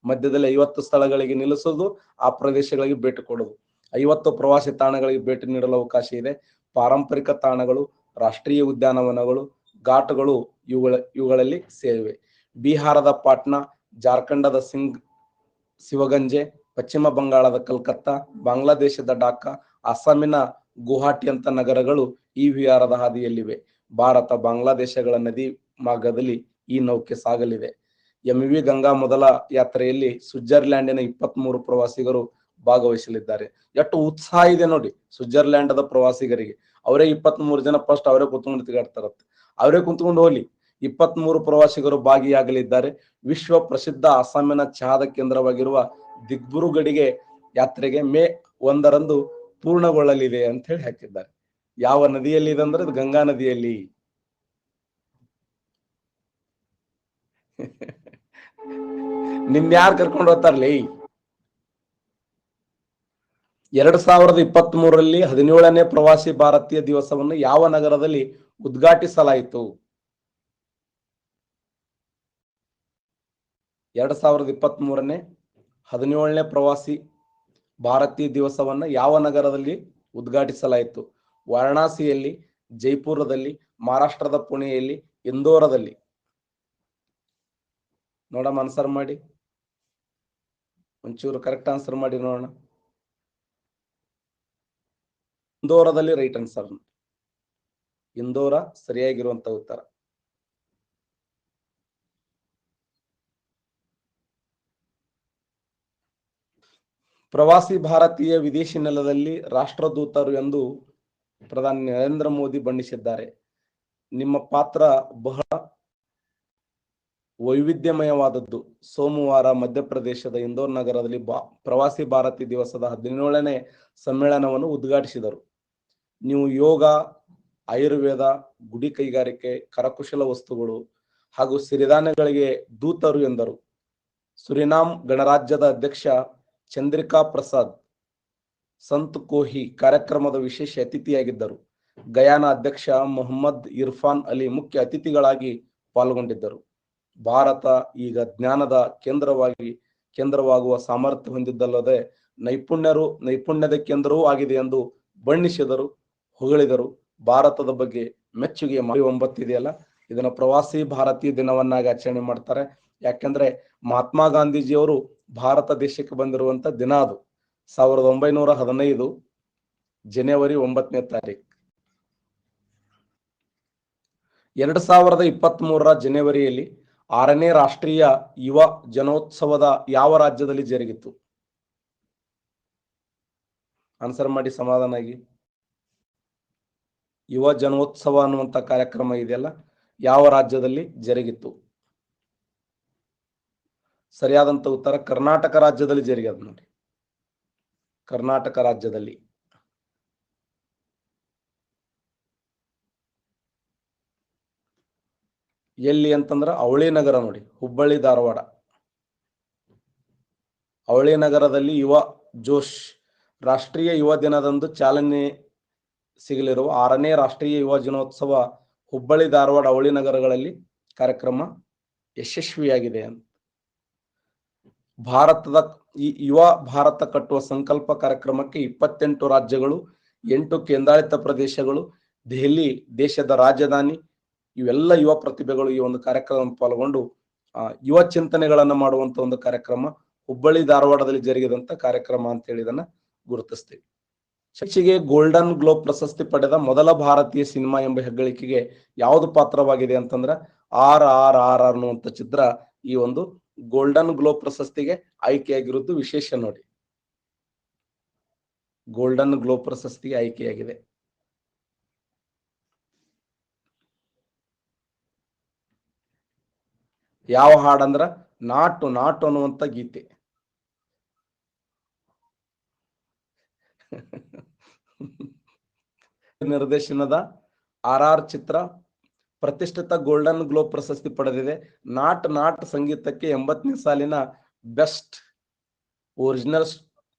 ಮಧ್ಯದಲ್ಲಿ 50 ಸ್ಥಳಗಳಿಗೆ ನಿಲ್ಲಿಸೋದು, ಆ ಪ್ರದೇಶಗಳಿಗೆ ಭೇಟಿ ಕೊಡೋದು. 50 ಪ್ರವಾಸಿ ತಾಣಗಳಿಗೆ ಭೇಟಿ ನೀಡಲು ಅವಕಾಶ ಇದೆ. ಪಾರಂಪರಿಕ ತಾಣಗಳು, ರಾಷ್ಟ್ರೀಯ ಉದ್ಯಾನವನಗಳು, ಘಾಟ್ಗಳು ಇವುಗಳಲ್ಲಿ ಸೇರಿವೆ. ಬಿಹಾರದ ಪಾಟ್ನಾ, ಜಾರ್ಖಂಡದ ಶಿವಗಂಜೆ, ಪಶ್ಚಿಮ ಬಂಗಾಳದ ಕಲ್ಕತ್ತಾ, ಬಾಂಗ್ಲಾದೇಶದ ಢಾಕಾ, ಅಸ್ಸಾಮಿನ ಗುವಾಹಟಿ ಅಂತ ನಗರಗಳು ಈ ವಿಹಾರದ ಹಾದಿಯಲ್ಲಿವೆ. ಭಾರತ ಬಾಂಗ್ಲಾದೇಶಗಳ ನದಿ ಮಾರ್ಗದಲ್ಲಿ ಈ ನೌಕೆ ಸಾಗಲಿದೆ. MV ಗಂಗಾ ಮೊದಲ ಯಾತ್ರೆಯಲ್ಲಿ ಸ್ವಿಟ್ಜರ್ಲ್ಯಾಂಡಿನ 23 ಪ್ರವಾಸಿಗರು ಭಾಗವಹಿಸಲಿದ್ದಾರೆ. ಎಷ್ಟು ಉತ್ಸಾಹ ಇದೆ ನೋಡಿ ಸ್ವಿಟ್ಜರ್ಲ್ಯಾಂಡದ ಪ್ರವಾಸಿಗರಿಗೆ. ಅವರೇ 23 ಜನ ಫಸ್ಟ್ ಅವರೇ ಕುತ್ಕೊಂಡು ತಿಗಾಡ್ತಾರತ್ತೆ. ಅವರೇ ಕುಂತ್ಕೊಂಡು ಹೋಗ್ಲಿ. 23 ಪ್ರವಾಸಿಗರು ಭಾಗಿಯಾಗಲಿದ್ದಾರೆ. ವಿಶ್ವ ಪ್ರಸಿದ್ಧ ಅಸ್ಸಾಮಿನ ಚಹಾದ ಕೇಂದ್ರವಾಗಿರುವ ದಿಬ್ರೂಗಢ್ಗೆ ಯಾತ್ರೆಗೆ ಮೇ 1ರಂದು ಪೂರ್ಣಗೊಳ್ಳಲಿದೆ ಅಂತ ಹೇಳಿ ಹಾಕಿದ್ದಾರೆ. ಯಾವ ನದಿಯಲ್ಲಿ ಇದೆ ಅಂದ್ರೆ ಗಂಗಾ ನದಿಯಲ್ಲಿ. ನಿಮ್ಯಾರು ಕರ್ಕೊಂಡು ಹೋಗ್ತಾರಲಿ? 2023ರಲ್ಲಿ 17ನೇ ಪ್ರವಾಸಿ ಭಾರತೀಯ ದಿವಸವನ್ನು ಯಾವ ನಗರದಲ್ಲಿ ಉದ್ಘಾಟಿಸಲಾಯಿತು? 2023ನೇ 17ನೇ ಪ್ರವಾಸಿ ಭಾರತೀಯ ದಿವಸವನ್ನ ಯಾವ ನಗರದಲ್ಲಿ ಉದ್ಘಾಟಿಸಲಾಯಿತು? ವಾರಣಾಸಿಯಲ್ಲಿ, ಜೈಪುರದಲ್ಲಿ, ಮಹಾರಾಷ್ಟ್ರದ ಪುಣೆಯಲ್ಲಿ, ಇಂದೋರದಲ್ಲಿ. ನೋಡಮ್ಮ, ಆನ್ಸರ್ ಮಾಡಿ. ಒಂಚೂರು ಕರೆಕ್ಟ್ ಆನ್ಸರ್ ಮಾಡಿ ನೋಡೋಣ. ಇಂದೋರದಲ್ಲಿ ರೈಟ್ ಆನ್ಸರ್. ಇಂದೋರ ಸರಿಯಾಗಿರುವಂತ ಉತ್ತರ. ಪ್ರವಾಸಿ ಭಾರತೀಯ ವಿದೇಶಿ ನೆಲದಲ್ಲಿ ರಾಷ್ಟ್ರದೂತರು ಎಂದು ಪ್ರಧಾನಿ ನರೇಂದ್ರ ಮೋದಿ ಬಣ್ಣಿಸಿದ್ದಾರೆ. ನಿಮ್ಮ ಪಾತ್ರ ಬಹಳ ವೈವಿಧ್ಯಮಯವಾದದ್ದು. ಸೋಮವಾರ ಮಧ್ಯಪ್ರದೇಶದ ಇಂದೋರ್ ನಗರದಲ್ಲಿ ಪ್ರವಾಸಿ ಭಾರತೀಯ ದಿವಸದ 17ನೇ ಸಮ್ಮೇಳನವನ್ನು ಉದ್ಘಾಟಿಸಿದರು. ನೀವು ಯೋಗ, ಆಯುರ್ವೇದ, ಗುಡಿ ಕೈಗಾರಿಕೆ, ಕರಕುಶಲ ವಸ್ತುಗಳು ಹಾಗೂ ಸಿರಿಧಾನ್ಯಗಳಿಗೆ ದೂತರು ಎಂದರು. ಸುರಿನಾಮ್ ಗಣರಾಜ್ಯದ ಅಧ್ಯಕ್ಷ ಚಂದ್ರಿಕಾ ಪ್ರಸಾದ್ ಸಂತ್ ಕೋಹಿ ಕಾರ್ಯಕ್ರಮದ ವಿಶೇಷ ಅತಿಥಿಯಾಗಿದ್ದರು. ಗಯಾನ ಅಧ್ಯಕ್ಷ ಮೊಹಮ್ಮದ್ ಇರ್ಫಾನ್ ಅಲಿ ಮುಖ್ಯ ಅತಿಥಿಗಳಾಗಿ ಪಾಲ್ಗೊಂಡಿದ್ದರು. ಭಾರತ ಈಗ ಜ್ಞಾನದ ಕೇಂದ್ರವಾಗುವ ಸಾಮರ್ಥ್ಯ ಹೊಂದಿದ್ದಲ್ಲದೆ ನೈಪುಣ್ಯದ ಕೇಂದ್ರವೂ ಆಗಿದೆ ಎಂದು ಬಣ್ಣಿಸಿದರು, ಹೊಗಳಿದರು. ಭಾರತದ ಬಗ್ಗೆ ಮೆಚ್ಚುಗೆ 9 ಇದೆಯಲ್ಲ, ಇದನ್ನ ಪ್ರವಾಸಿ ಭಾರತೀಯ ದಿನವನ್ನಾಗಿ ಆಚರಣೆ ಮಾಡ್ತಾರೆ. ಯಾಕೆಂದ್ರೆ ಮಹಾತ್ಮ ಗಾಂಧೀಜಿಯವರು ಭಾರತ ದೇಶಕ್ಕೆ ಬಂದಿರುವಂತ ದಿನ ಅದು. 1915 ಜನವರಿ 9ನೇ ತಾರೀಕು. 2023 ಜನವರಿಯಲ್ಲಿ 6ನೇ ರಾಷ್ಟ್ರೀಯ ಯುವ ಜನೋತ್ಸವದ ಯಾವ ರಾಜ್ಯದಲ್ಲಿ ಜರುಗಿತು? ಆನ್ಸರ್ ಮಾಡಿ ಸಮಾಧಾನಾಗಿ. ಯುವ ಜನೋತ್ಸವ ಅನ್ನುವಂತ ಕಾರ್ಯಕ್ರಮ ಇದೆಯಲ್ಲ, ಯಾವ ರಾಜ್ಯದಲ್ಲಿ ಜರುಗಿತು? ಸರಿಯಾದಂತ ಉತ್ತರ ಕರ್ನಾಟಕ ರಾಜ್ಯದಲ್ಲಿ ಜರುಗಿದೆ ನೋಡಿ. ಕರ್ನಾಟಕ ರಾಜ್ಯದಲ್ಲಿ. ಎಲ್ಲಿ ಅಂತಂದ್ರೆ ಅವಳಿ ನಗರ ನೋಡಿ, ಹುಬ್ಬಳ್ಳಿ ಧಾರವಾಡ. ಅವಳಿ ನಗರದಲ್ಲಿ ಯುವ ಜೋಶ್ ರಾಷ್ಟ್ರೀಯ ಯುವ ದಿನದಂದು ಚಾಲನೆ ಸಿಗಲಿರುವ 6ನೇ ರಾಷ್ಟ್ರೀಯ ಯುವ ಜನೋತ್ಸವ ಹುಬ್ಬಳ್ಳಿ ಧಾರವಾಡ ಅವಳಿ ನಗರಗಳಲ್ಲಿ ಕಾರ್ಯಕ್ರಮ ಯಶಸ್ವಿಯಾಗಿದೆ ಅಂತ. ಯುವ ಭಾರತ ಕಟ್ಟುವ ಸಂಕಲ್ಪ ಕಾರ್ಯಕ್ರಮಕ್ಕೆ 28 ರಾಜ್ಯಗಳು, 8 ಕೇಂದ್ರಾಡಳಿತ ಪ್ರದೇಶಗಳು, ದೆಹಲಿ ದೇಶದ ರಾಜಧಾನಿ. ಇವೆಲ್ಲ ಯುವ ಪ್ರತಿಭೆಗಳು ಈ ಒಂದು ಕಾರ್ಯಕ್ರಮ ಪಾಲ್ಗೊಂಡು ಯುವ ಚಿಂತನೆಗಳನ್ನ ಮಾಡುವಂತ ಒಂದು ಕಾರ್ಯಕ್ರಮ ಹುಬ್ಬಳ್ಳಿ ಧಾರವಾಡದಲ್ಲಿ ಜರುಗಿದಂತ ಕಾರ್ಯಕ್ರಮ ಅಂತ ಹೇಳಿ ಇದನ್ನ ಗುರುತಿಸ್ತೀವಿ. ಶಶಿಗೆ ಗೋಲ್ಡನ್ ಗ್ಲೋಬ್ ಪ್ರಶಸ್ತಿ ಪಡೆದ ಮೊದಲ ಭಾರತೀಯ ಸಿನಿಮಾ ಎಂಬ ಹೆಗ್ಗಳಿಕೆಗೆ ಯಾವುದು ಪಾತ್ರವಾಗಿದೆ ಅಂತಂದ್ರ RRR ಅನ್ನುವಂತ ಚಿತ್ರ ಈ ಒಂದು ಗೋಲ್ಡನ್ ಗ್ಲೋಬ್ ಪ್ರಶಸ್ತಿಗೆ ಆಯ್ಕೆಯಾಗಿರುವುದು ವಿಶೇಷ ನೋಡಿ. ಗೋಲ್ಡನ್ ಗ್ಲೋಬ್ ಪ್ರಶಸ್ತಿಗೆ ಆಯ್ಕೆಯಾಗಿದೆ. ಯಾವ ಹಾಡಂದ್ರ ನಾಟು ನಾಟು ಅನ್ನುವಂತ ಗೀತೆ. ನಿರ್ದೇಶನದ RR ಚಿತ್ರ ಪ್ರತಿಷ್ಠಿತ ಗೋಲ್ಡನ್ ಗ್ಲೋಬ್ ಪ್ರಶಸ್ತಿ ಪಡೆದಿದೆ. ನಾಟ್ ಸಂಗೀತಕ್ಕೆ 80ನೇ ಸಾಲಿನ ಬೆಸ್ಟ್ ಒರಿಜಿನಲ್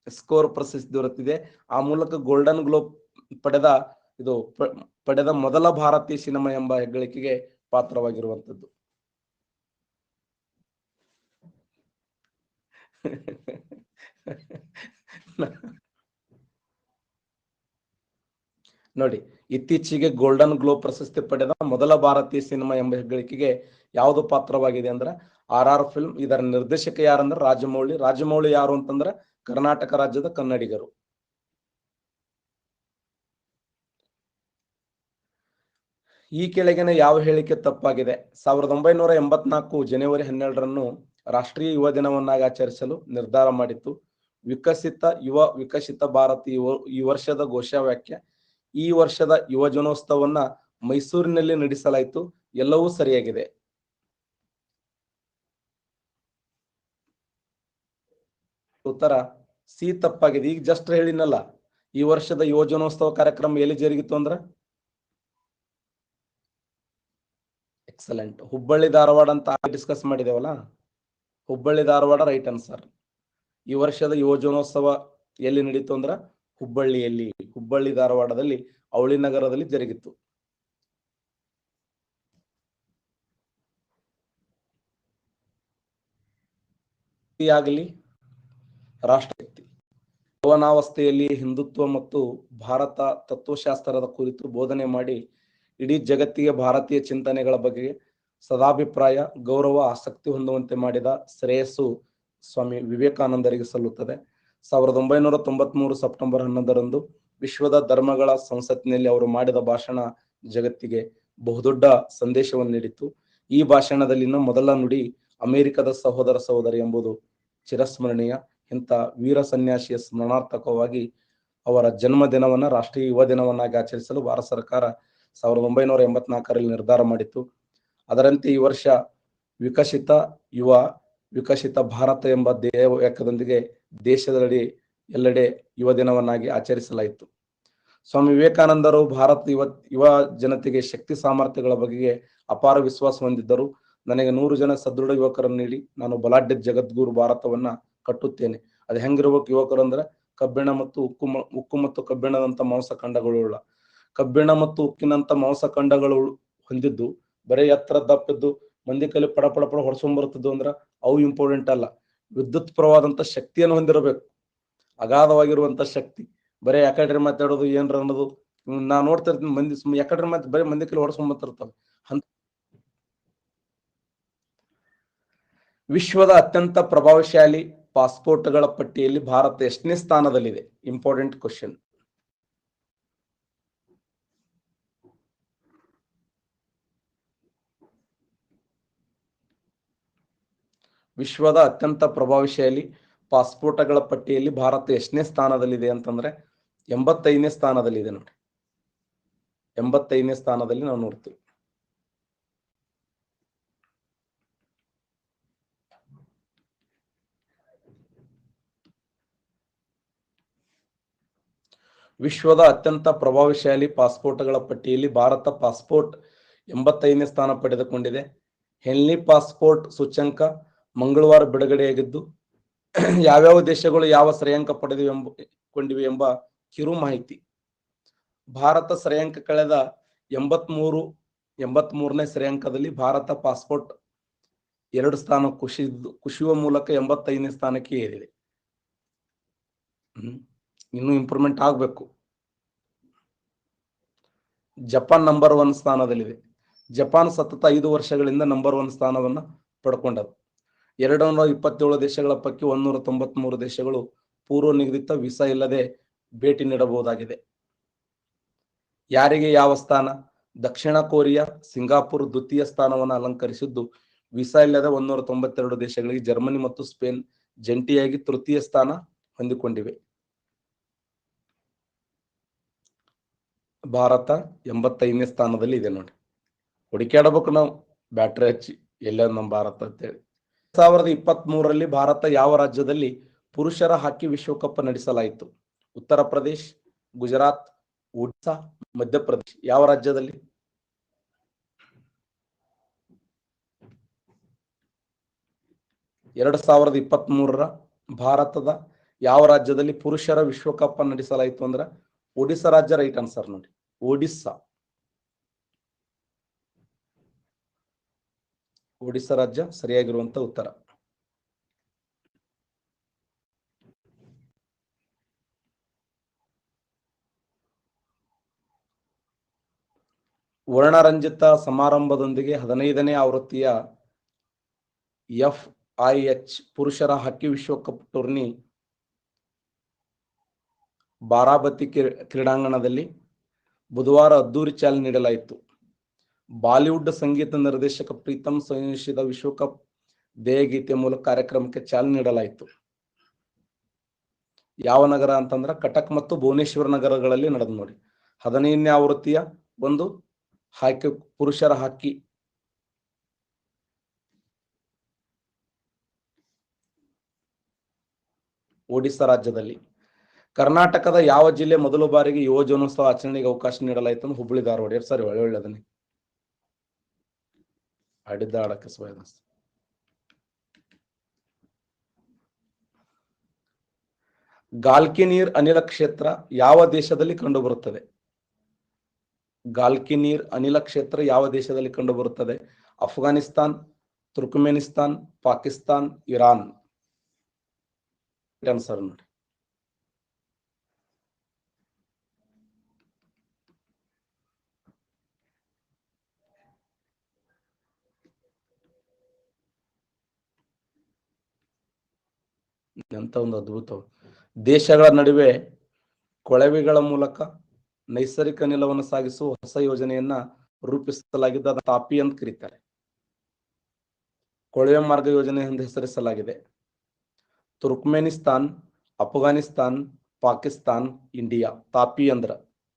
ಸ್ಕೋರ್ ಪ್ರಶಸ್ತಿ ದೊರೆತಿದೆ. ಆ ಮೂಲಕ ಗೋಲ್ಡನ್ ಗ್ಲೋಬ್ ಪಡೆದ ಮೊದಲ ಭಾರತೀಯ ಸಿನಿಮಾ ಎಂಬ ಹೆಗ್ಗಳಿಕೆಗೆ ಪಾತ್ರವಾಗಿರುವಂತದ್ದು. ನೋಡಿ, ಇತ್ತೀಚೆಗೆ ಗೋಲ್ಡನ್ ಗ್ಲೋಬ್ ಪ್ರಶಸ್ತಿ ಪಡೆದ ಮೊದಲ ಭಾರತೀಯ ಸಿನಿಮಾ ಎಂಬ ಹೆಗ್ಗಳಿಕೆಗೆ ಯಾವುದು ಪಾತ್ರವಾಗಿದೆ ಅಂದ್ರೆ RR ಫಿಲ್ಮ್. ಇದರ ನಿರ್ದೇಶಕ ಯಾರಂದ್ರೆ ರಾಜಮೌಳಿ. ರಾಜಮೌಳಿ ಯಾರು ಅಂತಂದ್ರೆ ಕರ್ನಾಟಕ ರಾಜ್ಯದ ಕನ್ನಡಿಗರು. ಈ ಕೆಳಗಿನ ಯಾವ ಹೇಳಿಕೆ ತಪ್ಪಾಗಿದೆ? 1984 ಜನವರಿ 12ರಂದು ರಾಷ್ಟ್ರೀಯ ಯುವ ದಿನವನ್ನಾಗಿ ಆಚರಿಸಲು ನಿರ್ಧಾರ ಮಾಡಿತ್ತು. ವಿಕಸಿತ ಭಾರತ ಈ ವರ್ಷದ ಘೋಷವಾಕ್ಯ. ಈ ವರ್ಷದ ಯುವ ಜನೋತ್ಸವವನ್ನ ಮೈಸೂರಿನಲ್ಲಿ ನಡೆಸಲಾಯಿತು. ಎಲ್ಲವೂ ಸರಿಯಾಗಿದೆ. ಉತ್ತರ ಸಿ ತಪ್ಪಾಗಿದೆ. ಈಗ ಜಸ್ಟ್ ಹೇಳಿನಲ್ಲ, ಈ ವರ್ಷದ ಯುವ ಜನೋತ್ಸವ ಕಾರ್ಯಕ್ರಮ ಎಲ್ಲಿ ಜರುಗಿತು ಅಂದ್ರ ಎಕ್ಸಲೆಂಟ್, ಹುಬ್ಬಳ್ಳಿ ಧಾರವಾಡ ಅಂತ ಡಿಸ್ಕಸ್ ಮಾಡಿದೇವಲ್ಲ, ಹುಬ್ಬಳ್ಳಿ ಧಾರವಾಡ ರೈಟ್ ಆನ್ಸರ್. ಈ ವರ್ಷದ ಯುವ ಜನೋತ್ಸವ ಎಲ್ಲಿ ನಡೀತು ಅಂದ್ರ ಹುಬ್ಬಳ್ಳಿ ಧಾರವಾಡದಲ್ಲಿ ಅವಳಿ ನಗರದಲ್ಲಿ ಜರುಗಿತು. ಆಗಲಿ ರಾಷ್ಟ್ರಶಕ್ತಿ. ಯೌವನಾವಸ್ಥೆಯಲ್ಲಿ ಹಿಂದುತ್ವ ಮತ್ತು ಭಾರತ ತತ್ವಶಾಸ್ತ್ರದ ಕುರಿತು ಬೋಧನೆ ಮಾಡಿ ಇಡೀ ಜಗತ್ತಿಗೆ ಭಾರತೀಯ ಚಿಂತನೆಗಳ ಬಗ್ಗೆ ಸದಾಭಿಪ್ರಾಯ, ಗೌರವ, ಆಸಕ್ತಿ ಹೊಂದುವಂತೆ ಮಾಡಿದ ಶ್ರೇಯಸ್ಸು ಸ್ವಾಮಿ ವಿವೇಕಾನಂದರಿಗೆ ಸಲ್ಲುತ್ತದೆ. 1993 ಸೆಪ್ಟೆಂಬರ್ 11ರಂದು ವಿಶ್ವದ ಧರ್ಮಗಳ ಸಂಸತ್ತಿನಲ್ಲಿ ಅವರು ಮಾಡಿದ ಭಾಷಣ ಜಗತ್ತಿಗೆ ಬಹುದೊಡ್ಡ ಸಂದೇಶವನ್ನು ನೀಡಿತು. ಈ ಭಾಷಣದಲ್ಲಿನ ಮೊದಲ ನುಡಿ ಅಮೆರಿಕದ ಸಹೋದರ ಸಹೋದರಿ ಎಂಬುದು ಚಿರಸ್ಮರಣೀಯ. ಇಂಥ ವೀರ ಸನ್ಯಾಸಿಯ ಸ್ಮರಣಾರ್ಥಕವಾಗಿ ಅವರ ಜನ್ಮ ದಿನವನ್ನ ರಾಷ್ಟ್ರೀಯ ಯುವ ದಿನವನ್ನಾಗಿ ಆಚರಿಸಲು ಭಾರತ ಸರ್ಕಾರ 1984ರಲ್ಲಿ ನಿರ್ಧಾರ ಮಾಡಿತ್ತು. ಅದರಂತೆ ಈ ವರ್ಷ ವಿಕಸಿತ ಯುವ ವಿಕಸಿತ ಭಾರತ ಎಂಬ ಧ್ಯೇಯ ವಾಕ್ಯದೊಂದಿಗೆ ದೇಶದಲ್ಲಿ ಎಲ್ಲೆಡೆ ಯುವ ದಿನವನ್ನಾಗಿ ಆಚರಿಸಲಾಯಿತು. ಸ್ವಾಮಿ ವಿವೇಕಾನಂದರು ಭಾರತ ಯುವ ಜನತೆಗೆ ಶಕ್ತಿ ಸಾಮರ್ಥ್ಯಗಳ ಬಗೆಗೆ ಅಪಾರ ವಿಶ್ವಾಸ ಹೊಂದಿದ್ದರು. ನನಗೆ 100 ಜನ ಸದೃಢ ಯುವಕರನ್ನು ನೀಡಿ ನಾನು ಬಲಾಢ್ಯ ಜಗದ್ಗುರು ಭಾರತವನ್ನ ಕಟ್ಟುತ್ತೇನೆ. ಅದು ಹೆಂಗಿರ್ಬೇಕು ಯುವಕರು ಅಂದ್ರೆ ಕಬ್ಬಿಣ ಮತ್ತು ಉಕ್ಕು ಮತ್ತು ಕಬ್ಬಿಣದಂತ ಮಾಂಸಖಂಡಗಳುಳ್ಳ, ಕಬ್ಬಿಣ ಮತ್ತು ಉಕ್ಕಿನಂತ ಮಾಂಸಖಂಡಗಳು ಹೊಂದಿದ್ದು ಬರೀ ಎತ್ತರ ದಪ್ಪಿದ್ದು ಮಂದಿ ಕೈಲಿ ಪಡ ಹೊಡ್ಸ್ಕೊಂಡ್ ಬರ್ತದ್ದು ಅಂದ್ರ ಅವು ಇಂಪಾರ್ಟೆಂಟ್ ಅಲ್ಲ. ವಿದ್ಯುತ್ ಪ್ರವಾದಂತ ಶಕ್ತಿಯನ್ನು ಹೊಂದಿರಬೇಕು, ಅಗಾಧವಾಗಿರುವಂತ ಶಕ್ತಿ. ಬರೀ ಯಾಕಡ್ರಿ ಮಾತಾಡೋದು ಏನ್ರ ಅನ್ನೋದು ನಾ ನೋಡ್ತಿರ್ತೀನಿ. ಮಂದಿ ಯಾಕಡ್ರಿ ಮಾತು ಬರೀ ಮಂದಿ ಕೈಲಿ ಹೊಡ್ಸ್ಕೊಂಡ್ ಬರ್ತಿರ್ತಾವ. ವಿಶ್ವದ ಅತ್ಯಂತ ಪ್ರಭಾವಶಾಲಿ ಪಾಸ್ಪೋರ್ಟ್ಗಳ ಪಟ್ಟಿಯಲ್ಲಿ ಭಾರತ ಎಷ್ಟನೇ ಸ್ಥಾನದಲ್ಲಿದೆ? Important question. ವಿಶ್ವದ ಅತ್ಯಂತ ಪ್ರಭಾವಶಾಲಿ ಪಾಸ್ಪೋರ್ಟ್ಗಳ ಪಟ್ಟಿಯಲ್ಲಿ ಭಾರತ ಎಷ್ಟನೇ ಸ್ಥಾನದಲ್ಲಿದೆ ಅಂತಂದ್ರೆ 85ನೇ ಸ್ಥಾನದಲ್ಲಿದೆ ನೋಡಿ. 85ನೇ ಸ್ಥಾನದಲ್ಲಿ ನಾವು ನೋಡ್ತೀವಿ. ವಿಶ್ವದ ಅತ್ಯಂತ ಪ್ರಭಾವಶಾಲಿ ಪಾಸ್ಪೋರ್ಟ್ಗಳ ಪಟ್ಟಿಯಲ್ಲಿ ಭಾರತ ಪಾಸ್ಪೋರ್ಟ್ 85ನೇ ಸ್ಥಾನ ಪಡೆದುಕೊಂಡಿದೆ. ಹೆನ್ಲಿ ಪಾಸ್ಪೋರ್ಟ್ ಸೂಚ್ಯಂಕ ಮಂಗಳವಾರ ಬಿಡುಗಡೆಯಾಗಿದ್ದು ಯಾವ್ಯಾವ ದೇಶಗಳು ಯಾವ ಶ್ರೇಯಾಂಕ ಕೊಂಡಿವೆ ಎಂಬ ಕಿರು ಮಾಹಿತಿ. ಭಾರತ ಶ್ರೇಯಾಂಕ ಕಳೆದ 83ನೇ ಶ್ರೇಯಾಂಕದಲ್ಲಿ ಭಾರತ ಪಾಸ್ಪೋರ್ಟ್ 2 ಸ್ಥಾನ ಕುಸಿಯುವ ಮೂಲಕ 85ನೇ ಸ್ಥಾನಕ್ಕೆ ಏರಿದೆ. ಇನ್ನೂ ಇಂಪ್ರೂವ್ಮೆಂಟ್ ಆಗ್ಬೇಕು. ಜಪಾನ್ ನಂಬರ್ 1 ಸ್ಥಾನದಲ್ಲಿದೆ. ಜಪಾನ್ ಸತತ 5 ವರ್ಷಗಳಿಂದ ನಂಬರ್ 1 ಸ್ಥಾನವನ್ನು ಪಡ್ಕೊಂಡದು. 227 ದೇಶಗಳ ಪೈಕಿ 193 ದೇಶಗಳು ಪೂರ್ವ ನಿಗದಿತ ವೀಸಾ ಇಲ್ಲದೆ ಭೇಟಿ ನೀಡಬಹುದಾಗಿದೆ. ಯಾರಿಗೆ ಯಾವ ಸ್ಥಾನ? ದಕ್ಷಿಣ ಕೊರಿಯಾ, ಸಿಂಗಾಪುರ್ ದ್ವಿತೀಯ ಸ್ಥಾನವನ್ನು ಅಲಂಕರಿಸಿದ್ದು, ವೀಸಾ ಇಲ್ಲದೆ 192 ದೇಶಗಳಿಗೆ ಜರ್ಮನಿ ಮತ್ತು ಸ್ಪೇನ್ ಜಂಟಿಯಾಗಿ ತೃತೀಯ ಸ್ಥಾನ ಹೊಂದಿಕೊಂಡಿವೆ. ಭಾರತ 85ನೇ ಸ್ಥಾನದಲ್ಲಿ ಇದೆ ನೋಡಿ. ಹುಡುಕಾಡಬೇಕು ನಾವು ಬ್ಯಾಟ್ರಿ ಹಚ್ಚಿ ಎಲ್ಲ ನಮ್ಮ ಭಾರತ ಅಂತೇಳಿ. 2023ರಲ್ಲಿ ಭಾರತ ಯಾವ ರಾಜ್ಯದಲ್ಲಿ ಪುರುಷರ ಹಾಕಿ ವಿಶ್ವಕಪ್ ನಡೆಸಲಾಯಿತು? ಉತ್ತರ ಪ್ರದೇಶ್, ಗುಜರಾತ್, ಒಡಿಶಾ, ಮಧ್ಯಪ್ರದೇಶ್. ಯಾವ ರಾಜ್ಯದಲ್ಲಿ? 2023ರ ಭಾರತದ ಯಾವ ರಾಜ್ಯದಲ್ಲಿ ಪುರುಷರ ವಿಶ್ವಕಪ್ ನಡೆಸಲಾಯಿತು ಅಂದ್ರೆ ಒಡಿಶಾ ರಾಜ್ಯ. ರೈಟ್ ಆನ್ಸರ್ ನೋಡಿ, ಒಡಿಶಾ. ಒಡಿಶಾ ರಾಜ್ಯ ಸರಿಯಾಗಿರುವಂತ ಉತ್ತರ. ವರ್ಣರಂಜಿತ ಸಮಾರಂಭದೊಂದಿಗೆ 15ನೇ ಆವೃತ್ತಿಯ FIH ಪುರುಷರ ಹಾಕಿ ವಿಶ್ವಕಪ್ ಟೂರ್ನಿ ಬಾರಾಬತಿ ಕ್ರೀಡಾಂಗಣದಲ್ಲಿ ಬುಧವಾರ ಅದ್ದೂರಿ ಚಾಲನೆ ನೀಡಲಾಯಿತು. ಬಾಲಿವುಡ್ ಸಂಗೀತ ನಿರ್ದೇಶಕ ಪ್ರೀತಮ್ ಸಂಯೋಜಿಸಿದ ವಿಶ್ವಕಪ್ ದೇಯಗೀತೆ ಮೂಲಕ ಕಾರ್ಯಕ್ರಮಕ್ಕೆ ಚಾಲನೆ ನೀಡಲಾಯಿತು. ಯಾವ ನಗರ ಅಂತಂದ್ರೆ ಕಟಕ್ ಮತ್ತು ಭುವನೇಶ್ವರ ನಗರಗಳಲ್ಲಿ ನಡೆದು ನೋಡಿ. 15ನೇ ಆವೃತ್ತಿಯ ಒಂದು ಹಾಕಿ ಪುರುಷರ ಹಾಕಿ ಒಡಿಶಾ ರಾಜ್ಯದಲ್ಲಿ. ಕರ್ನಾಟಕದ ಯಾವ ಜಿಲ್ಲೆ ಮೊದಲ ಬಾರಿಗೆ ಯುವ ಜನೋತ್ಸವ ಆಚರಣೆಗೆ ಅವಕಾಶ ನೀಡಲಾಯಿತು ಅಂದ್ರೆ ಹುಬ್ಬಳ್ಳಿ ಧಾರವಾಡ. ಸರಿ, ಒಳ್ಳೆಯದನ್ನೇ ಆಡಿದ್ದ ಆಡಕ್ಕೆ ಸ್ವಯಂ. ಗಾಲ್ಕಿನೀರ್ ಅನಿಲ ಕ್ಷೇತ್ರ ಯಾವ ದೇಶದಲ್ಲಿ ಕಂಡುಬರುತ್ತದೆ? ಗಾಲ್ಕಿನೀರ್ ಅನಿಲ ಕ್ಷೇತ್ರ ಯಾವ ದೇಶದಲ್ಲಿ ಕಂಡುಬರುತ್ತದೆ? ಅಫ್ಘಾನಿಸ್ತಾನ್, ತುರ್ಕಮೆನಿಸ್ತಾನ್, ಪಾಕಿಸ್ತಾನ್, ಇರಾನ್. ಆನ್ಸರ್ ನೋಡಿ. ಎಂತ ಒಂದು ಅದ್ಭುತ. ದೇಶಗಳ ನಡುವೆ ಕೊಳವೆಗಳ ಮೂಲಕ ನೈಸರ್ಗಿಕ ಅನಿಲವನ್ನು ಸಾಗಿಸುವ ಹೊಸ ಯೋಜನೆಯನ್ನ ರೂಪಿಸಲಾಗಿದ್ದು ಅದನ್ನು ತಾಪಿ ಅಂತ ಕರೀತಾರೆ. ಕೊಳವೆ ಮಾರ್ಗ ಯೋಜನೆ ಎಂದು ಹೆಸರಿಸಲಾಗಿದೆ. Turkmenistan, Afghanistan, Pakistan, India. TAPI ಅಂದ್ರ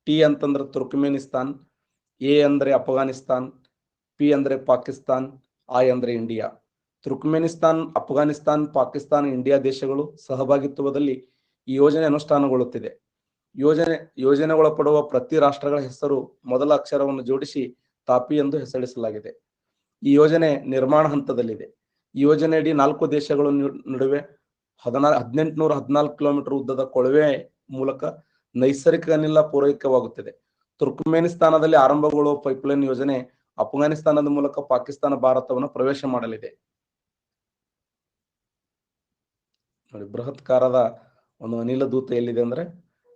ಟಿ ಅಂತಂದ್ರೆ ತುರ್ಕ್ಮೆನಿಸ್ತಾನ್, ಎ ಅಂದ್ರೆ ಅಫ್ಘಾನಿಸ್ತಾನ್, ಪಿ ಅಂದ್ರೆ ಪಾಕಿಸ್ತಾನ್, ಐ ಅಂದ್ರೆ India. Turkmenistan, Afghanistan, Pakistan, India ದೇಶಗಳು ಸಹಭಾಗಿತ್ವದಲ್ಲಿ ಈ ಯೋಜನೆ ಅನುಷ್ಠಾನಗೊಳ್ಳುತ್ತಿದೆ. ಯೋಜನೆಗೊಳಪಡುವ ಪ್ರತಿ ರಾಷ್ಟ್ರಗಳ ಹೆಸರು ಮೊದಲ ಅಕ್ಷರವನ್ನು ಜೋಡಿಸಿ ತಾಪಿ ಎಂದು ಹೆಸರಿಸಲಾಗಿದೆ. ಈ ಯೋಜನೆ ನಿರ್ಮಾಣ ಹಂತದಲ್ಲಿದೆ. ಈ ಯೋಜನೆಯಡಿ 4 ದೇಶಗಳ ನಡುವೆ 1814 ಕಿಲೋಮೀಟರ್ ಉದ್ದದ ಕೊಳವೆ ಮೂಲಕ ನೈಸರ್ಗಿಕ ಅನಿಲ ಪೂರೈಕೆವಾಗುತ್ತಿದೆ. ತುರ್ಕ್ಮೆನಿಸ್ತಾನದಲ್ಲಿ ಆರಂಭಗೊಳ್ಳುವ ಪೈಪ್ಲೈನ್ ಯೋಜನೆ ಅಫ್ಘಾನಿಸ್ತಾನದ ಮೂಲಕ ಪಾಕಿಸ್ತಾನ ಭಾರತವನ್ನು ಪ್ರವೇಶ ಮಾಡಲಿದೆ. ನೋಡಿ, ಬೃಹತ್ಕಾರದ ಒಂದು ಅನಿಲ ದೂತ ಎಲ್ಲಿದೆ ಅಂದ್ರೆ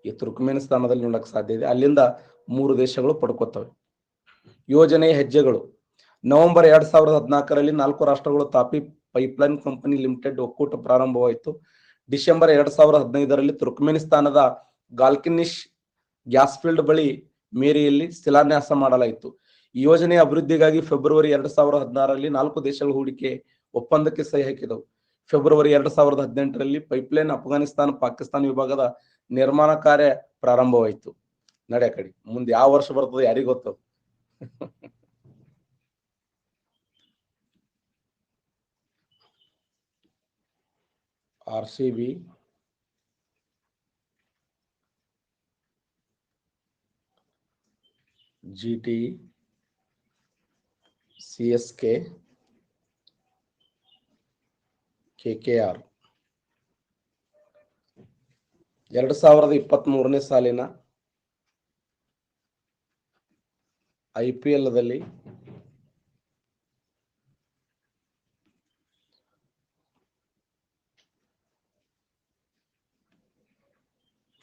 ಈ ತುರ್ಕ್ಮೆನಿಸ್ತಾನದಲ್ಲಿ ನೋಡಕ್ ಸಾಧ್ಯ ಇದೆ. ಅಲ್ಲಿಂದ 3 ದೇಶಗಳು ಪಡ್ಕೋತವೆ. ಯೋಜನೆಯ ಹೆಜ್ಜೆಗಳು. ನವೆಂಬರ್ 2014ರಲ್ಲಿ 4 ರಾಷ್ಟ್ರಗಳು ತಾಪಿ ಪೈಪ್ಲೈನ್ ಕಂಪನಿ ಲಿಮಿಟೆಡ್ ಒಕ್ಕೂಟ ಪ್ರಾರಂಭವಾಯಿತು. ಡಿಸೆಂಬರ್ 2015ರಲ್ಲಿ ತುರ್ಕ್ಮೆನಿಸ್ತಾನದ ಗಾಲ್ಕಿನಿಶ್ ಗ್ಯಾಸ್ ಫೀಲ್ಡ್ ಬಳಿ ಮೇರಿಯಲ್ಲಿ ಶಿಲಾನ್ಯಾಸ ಮಾಡಲಾಯಿತು. ಈ ಯೋಜನೆಯ ಅಭಿವೃದ್ಧಿಗಾಗಿ ಫೆಬ್ರವರಿ 2016ರಲ್ಲಿ 4 ದೇಶಗಳ ಹೂಡಿಕೆ ಒಪ್ಪಂದಕ್ಕೆ ಸಹಿ ಹಾಕಿದವು. ಫೆಬ್ರವರಿ 2018ರಲ್ಲಿ ಪೈಪ್ಲೈನ್ ಅಫ್ಘಾನಿಸ್ತಾನ ಪಾಕಿಸ್ತಾನ ವಿಭಾಗದ ನಿರ್ಮಾಣ ಕಾರ್ಯ ಪ್ರಾರಂಭವಾಯಿತು. ನಡೆ ಕಡೆ ಮುಂದೆ ಯಾವ ವರ್ಷ ಬರ್ತದೆ ಯಾರಿಗ ಗೊತ್ತು. RCB, GT, CSK, KKR. 2023ನೇ ಸಾಲಿನ IPLದಲ್ಲಿ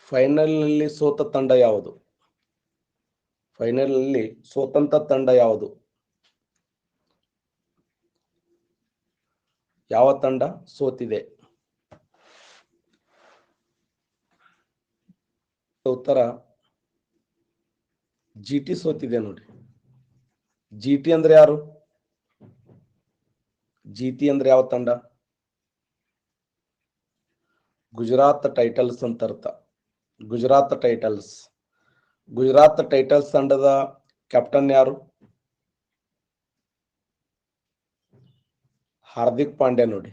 ಫೈನಲ್ನಲ್ಲಿ ಸೋತ ತಂಡ ಯಾವುದು? ಫೈನಲ್ ಅಲ್ಲಿ ಸ್ವತಂತ್ರ ತಂಡ ಯಾವುದು? ಯಾವ ತಂಡ ಸೋತಿದೆ? ಉತ್ತರ ಜಿಟಿ ಸೋತಿದೆ ನೋಡಿ. ಜಿಟಿ ಅಂದ್ರೆ ಯಾರು? ಜಿಟಿ ಅಂದ್ರೆ ಯಾವ ತಂಡ? ಗುಜರಾತ್ ಟೈಟಲ್ಸ್ ಅಂತ ಅರ್ಥ. ಗುಜರಾತ್ ಟೈಟಲ್ಸ್. ಗುಜರಾತ್ ಟೈಟಲ್ಸ್ ತಂಡದ ಕ್ಯಾಪ್ಟನ್ ಯಾರು? ಹಾರ್ದಿಕ್ ಪಾಂಡ್ಯ ನೋಡಿ.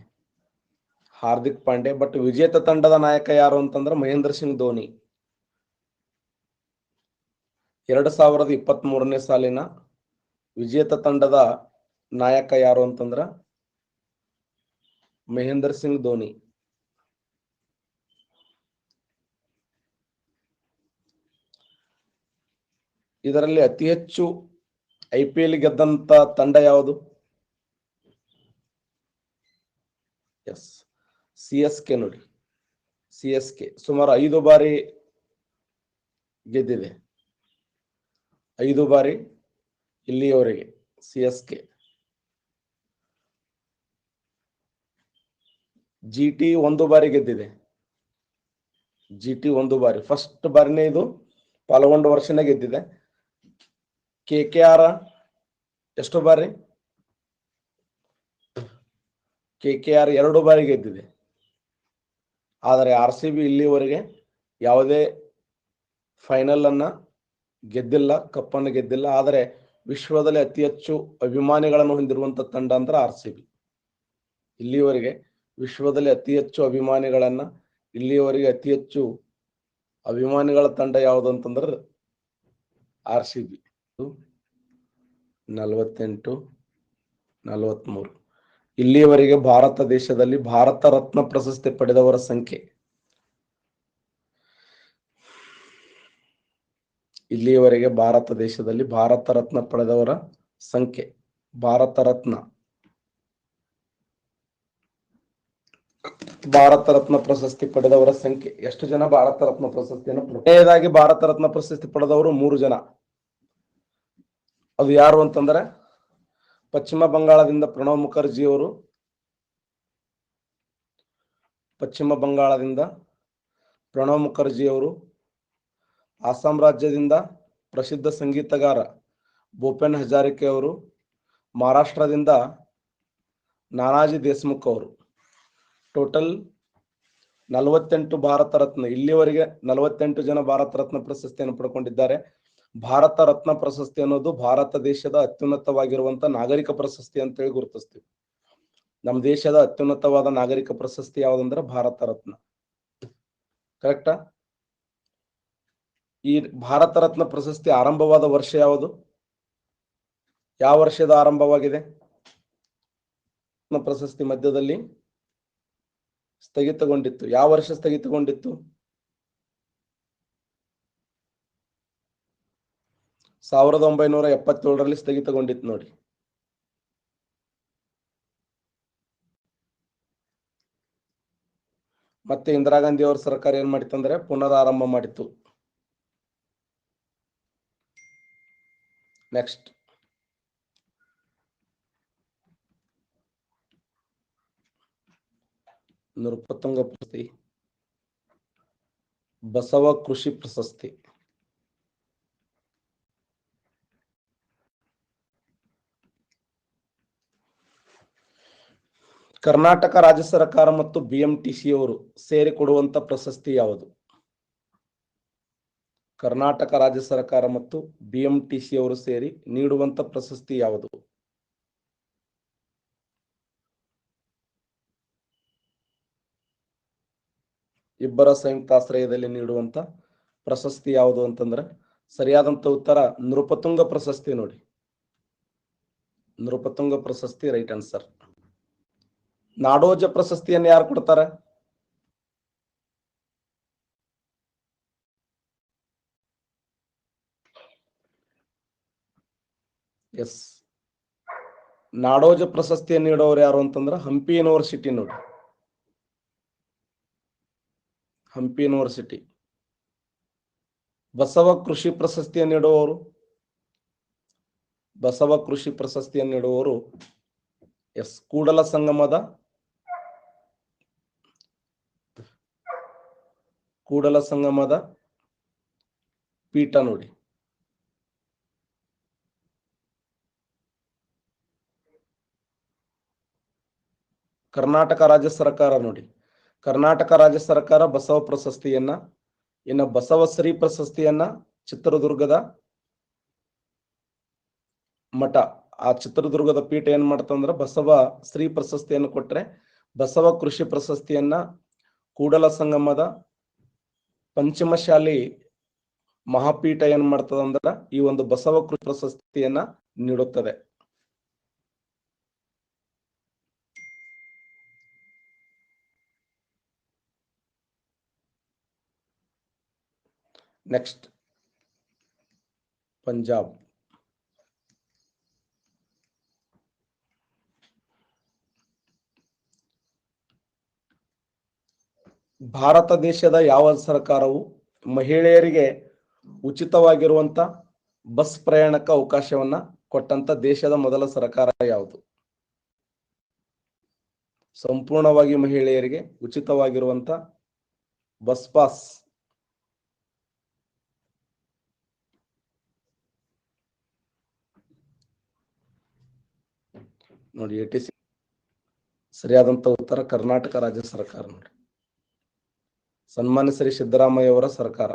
ಹಾರ್ದಿಕ್ ಪಾಂಡ್ಯ. ಬಟ್ ವಿಜೇತ ತಂಡದ ನಾಯಕ ಯಾರು ಅಂತಂದ್ರೆ ಮಹೇಂದ್ರ ಸಿಂಗ್ ಧೋನಿ. 2023ನೇ ಸಾಲಿನ ವಿಜೇತ ತಂಡದ ನಾಯಕ ಯಾರು ಅಂತಂದ್ರ ಮಹೇಂದ್ರ ಸಿಂಗ್ ಧೋನಿ. ಇದರಲ್ಲಿ ಅತಿ ಹೆಚ್ಚು IPL ಗೆದ್ದಂತ ತಂಡ ಯಾವುದು? ಎಸ್, CSK ನೋಡಿ. CSK ಸುಮಾರು 5 ಬಾರಿ ಗೆದ್ದಿದೆ. 5 ಬಾರಿ ಇಲ್ಲಿಯವರೆಗೆ CSK. GT 1 ಬಾರಿ ಗೆದ್ದಿದೆ. GT 1 ಬಾರಿ, ಫಸ್ಟ್ ಬಾರಿನೇ ಇದು ಪಾಲ್ಗೊಂಡ ವರ್ಷನೇ ಗೆದ್ದಿದೆ. KKR ಎಷ್ಟು ಬಾರಿ? KKR 2 ಬಾರಿ ಗೆದ್ದಿದೆ. ಆದರೆ RCB ಇಲ್ಲಿವರೆಗೆ ಯಾವುದೇ ಫೈನಲ್ ಅನ್ನ ಗೆದ್ದಿಲ್ಲ, ಕಪ್ಪನ್ನು ಗೆದ್ದಿಲ್ಲ. ಆದರೆ ವಿಶ್ವದಲ್ಲಿ ಅತಿ ಹೆಚ್ಚು ಅಭಿಮಾನಿಗಳನ್ನು ಹೊಂದಿರುವಂತ ತಂಡ ಅಂದ್ರೆ RCB. ಇಲ್ಲಿವರೆಗೆ ವಿಶ್ವದಲ್ಲಿ ಅತಿ ಹೆಚ್ಚು ಅಭಿಮಾನಿಗಳನ್ನ, ಇಲ್ಲಿಯವರೆಗೆ ಅತಿ ಹೆಚ್ಚು ಅಭಿಮಾನಿಗಳ ತಂಡ ಯಾವುದು ಅಂತಂದ್ರೆ RCB. 48, 43. ಇಲ್ಲಿಯವರೆಗೆ ಭಾರತ ದೇಶದಲ್ಲಿ ಭಾರತ ರತ್ನ ಪ್ರಶಸ್ತಿ ಪಡೆದವರ ಸಂಖ್ಯೆ, ಇಲ್ಲಿಯವರೆಗೆ ಭಾರತ ದೇಶದಲ್ಲಿ ಭಾರತ ರತ್ನ ಪಡೆದವರ ಸಂಖ್ಯೆ, ಭಾರತ ರತ್ನ ಪ್ರಶಸ್ತಿ ಪಡೆದವರ ಸಂಖ್ಯೆ ಎಷ್ಟು ಜನ ಭಾರತ ರತ್ನ ಪ್ರಶಸ್ತಿಯನ್ನು ಕೊನೆಯದಾಗಿ ಭಾರತ ರತ್ನ ಪ್ರಶಸ್ತಿ ಪಡೆದವರು 3 ಜನ. ಅದು ಯಾರು ಅಂತಂದ್ರೆ ಪಶ್ಚಿಮ ಬಂಗಾಳದಿಂದ ಪ್ರಣವ್ ಮುಖರ್ಜಿ ಅವರು, ಪಶ್ಚಿಮ ಬಂಗಾಳದಿಂದ ಪ್ರಣವ್ ಮುಖರ್ಜಿ ಅವರು, ಅಸ್ಸಾಂ ರಾಜ್ಯದಿಂದ ಪ್ರಸಿದ್ಧ ಸಂಗೀತಗಾರ ಭೂಪೇನ್ ಹಜಾರಿಕೆ ಅವರು, ಮಹಾರಾಷ್ಟ್ರದಿಂದ ನಾನಾಜಿ ದೇಶಮುಖ್ ಅವರು. ಟೋಟಲ್ 48 ಭಾರತ ರತ್ನ, ಇಲ್ಲಿವರೆಗೆ 48 ಜನ ಭಾರತ ರತ್ನ ಪ್ರಶಸ್ತಿಯನ್ನು ಪಡ್ಕೊಂಡಿದ್ದಾರೆ. ಭಾರತ ರತ್ನ ಪ್ರಶಸ್ತಿ ಅನ್ನೋದು ಭಾರತ ದೇಶದ ಅತ್ಯುನ್ನತವಾಗಿರುವಂತ ನಾಗರಿಕ ಪ್ರಶಸ್ತಿ ಅಂತೇಳಿ ಗುರುತಿಸ್ತೀವಿ. ನಮ್ಮ ದೇಶದ ಅತ್ಯುನ್ನತವಾದ ನಾಗರಿಕ ಪ್ರಶಸ್ತಿ ಯಾವುದಂದ್ರೆ ಭಾರತ ರತ್ನ. ಕರೆಕ್ಟಾ? ಈ ಭಾರತ ರತ್ನ ಪ್ರಶಸ್ತಿ ಆರಂಭವಾದ ವರ್ಷ ಯಾವುದು? ಯಾವ ವರ್ಷದ ಆರಂಭವಾಗಿದೆ? ಪ್ರಶಸ್ತಿ ಮಧ್ಯದಲ್ಲಿ ಸ್ಥಗಿತಗೊಂಡಿತ್ತು. ಯಾವ ವರ್ಷ ಸ್ಥಗಿತಗೊಂಡಿತ್ತು? 1977ರಲ್ಲಿ ಸ್ಥಗಿತಗೊಂಡಿತ್ತು ನೋಡಿ. ಮತ್ತೆ ಇಂದಿರಾ ಗಾಂಧಿ ಅವರ ಸರ್ಕಾರ ಏನ್ ಮಾಡಿತ್ತಂದ್ರೆ ಪುನರಾರಂಭ ಮಾಡಿತ್ತು. ನೆಕ್ಸ್ಟ್, ನೃಪತುಂಗ ಪ್ರಶಸ್ತಿ, ಬಸವ ಕೃಷಿ ಪ್ರಶಸ್ತಿ, ಕರ್ನಾಟಕ ರಾಜ್ಯ ಸರ್ಕಾರ ಮತ್ತು BMTC ಅವರು ಸೇರಿ ಕೊಡುವಂತ ಪ್ರಶಸ್ತಿ ಯಾವುದು? ಕರ್ನಾಟಕ ರಾಜ್ಯ ಸರ್ಕಾರ ಮತ್ತು BMTC ಅವರು ಸೇರಿ ನೀಡುವಂತ ಪ್ರಶಸ್ತಿ ಯಾವುದು? ಇಬ್ಬರ ಸಂಯುಕ್ತಾಶ್ರಯದಲ್ಲಿ ನೀಡುವಂತ ಪ್ರಶಸ್ತಿ ಯಾವುದು ಅಂತಂದ್ರೆ ಸರಿಯಾದಂತ ಉತ್ತರ ನೃಪತುಂಗ ಪ್ರಶಸ್ತಿ ನೋಡಿ. ನೃಪತುಂಗ ಪ್ರಶಸ್ತಿ ರೈಟ್ ಆನ್ಸರ್. ನಾಡೋಜ ಪ್ರಶಸ್ತಿಯನ್ನು ಯಾರು ಕೊಡ್ತಾರೆ? ಎಸ್, ನಾಡೋಜ ಪ್ರಶಸ್ತಿಯನ್ನು ನೀಡೋರು ಯಾರು ಅಂತಂದ್ರೆ ಹಂಪಿ ಯೂನಿವರ್ಸಿಟಿ ನೋಡಿ. ಹಂಪಿ ಯೂನಿವರ್ಸಿಟಿ. ಬಸವ ಕೃಷಿ ಪ್ರಶಸ್ತಿಯನ್ನು ನೀಡುವವರು ಬಸವ ಕೃಷಿ ಪ್ರಶಸ್ತಿಯನ್ನು ನೀಡುವವರು ಎಸ್ ಕೂಡಲ ಸಂಗಮದ ಪೀಠ ನೋಡಿ. ಕರ್ನಾಟಕ ರಾಜ್ಯ ಸರ್ಕಾರ ನೋಡಿ, ಕರ್ನಾಟಕ ರಾಜ್ಯ ಸರ್ಕಾರ ಬಸವ ಪ್ರಶಸ್ತಿಯನ್ನ, ಇನ್ನು ಬಸವಶ್ರೀ ಪ್ರಶಸ್ತಿಯನ್ನ ಚಿತ್ರದುರ್ಗದ ಮಠ, ಆ ಚಿತ್ರದುರ್ಗದ ಪೀಠ ಏನ್ ಮಾಡ್ತಂದ್ರ ಬಸವ ಶ್ರೀ ಪ್ರಶಸ್ತಿಯನ್ನು ಕೊಟ್ರೆ, ಬಸವ ಕೃಷಿ ಪ್ರಶಸ್ತಿಯನ್ನ ಕೂಡಲ ಸಂಗಮದ ಪಂಚಮಶಾಲಿ ಮಹಾಪೀಠ ಏನ್ ಮಾಡ್ತದಂದ್ರ ಈ ಒಂದು ಬಸವ ಕೃಷಿ ಪ್ರಶಸ್ತಿಯನ್ನ ನೀಡುತ್ತದೆ. ನೆಕ್ಸ್ಟ್ ಪಂಜಾಬ್. ಭಾರತ ದೇಶದ ಯಾವ ಸರ್ಕಾರವು ಮಹಿಳೆಯರಿಗೆ ಉಚಿತವಾಗಿರುವಂತ ಬಸ್ ಪ್ರಯಾಣಕ್ಕೆ ಅವಕಾಶವನ್ನ ಕೊಟ್ಟಂತ ದೇಶದ ಮೊದಲ ಸರ್ಕಾರ ಯಾವುದು? ಸಂಪೂರ್ಣವಾಗಿ ಮಹಿಳೆಯರಿಗೆ ಉಚಿತವಾಗಿರುವಂತ ಬಸ್ ಪಾಸ್ ನೋಡಿ. ಸರಿಯಾದಂತ ಉತ್ತರ ಕರ್ನಾಟಕ ರಾಜ್ಯ ಸರ್ಕಾರ ನೋಡಿ. ಸನ್ಮಾನ್ಯ ಶ್ರೀ ಸಿದ್ದರಾಮಯ್ಯ ಅವರ ಸರ್ಕಾರ.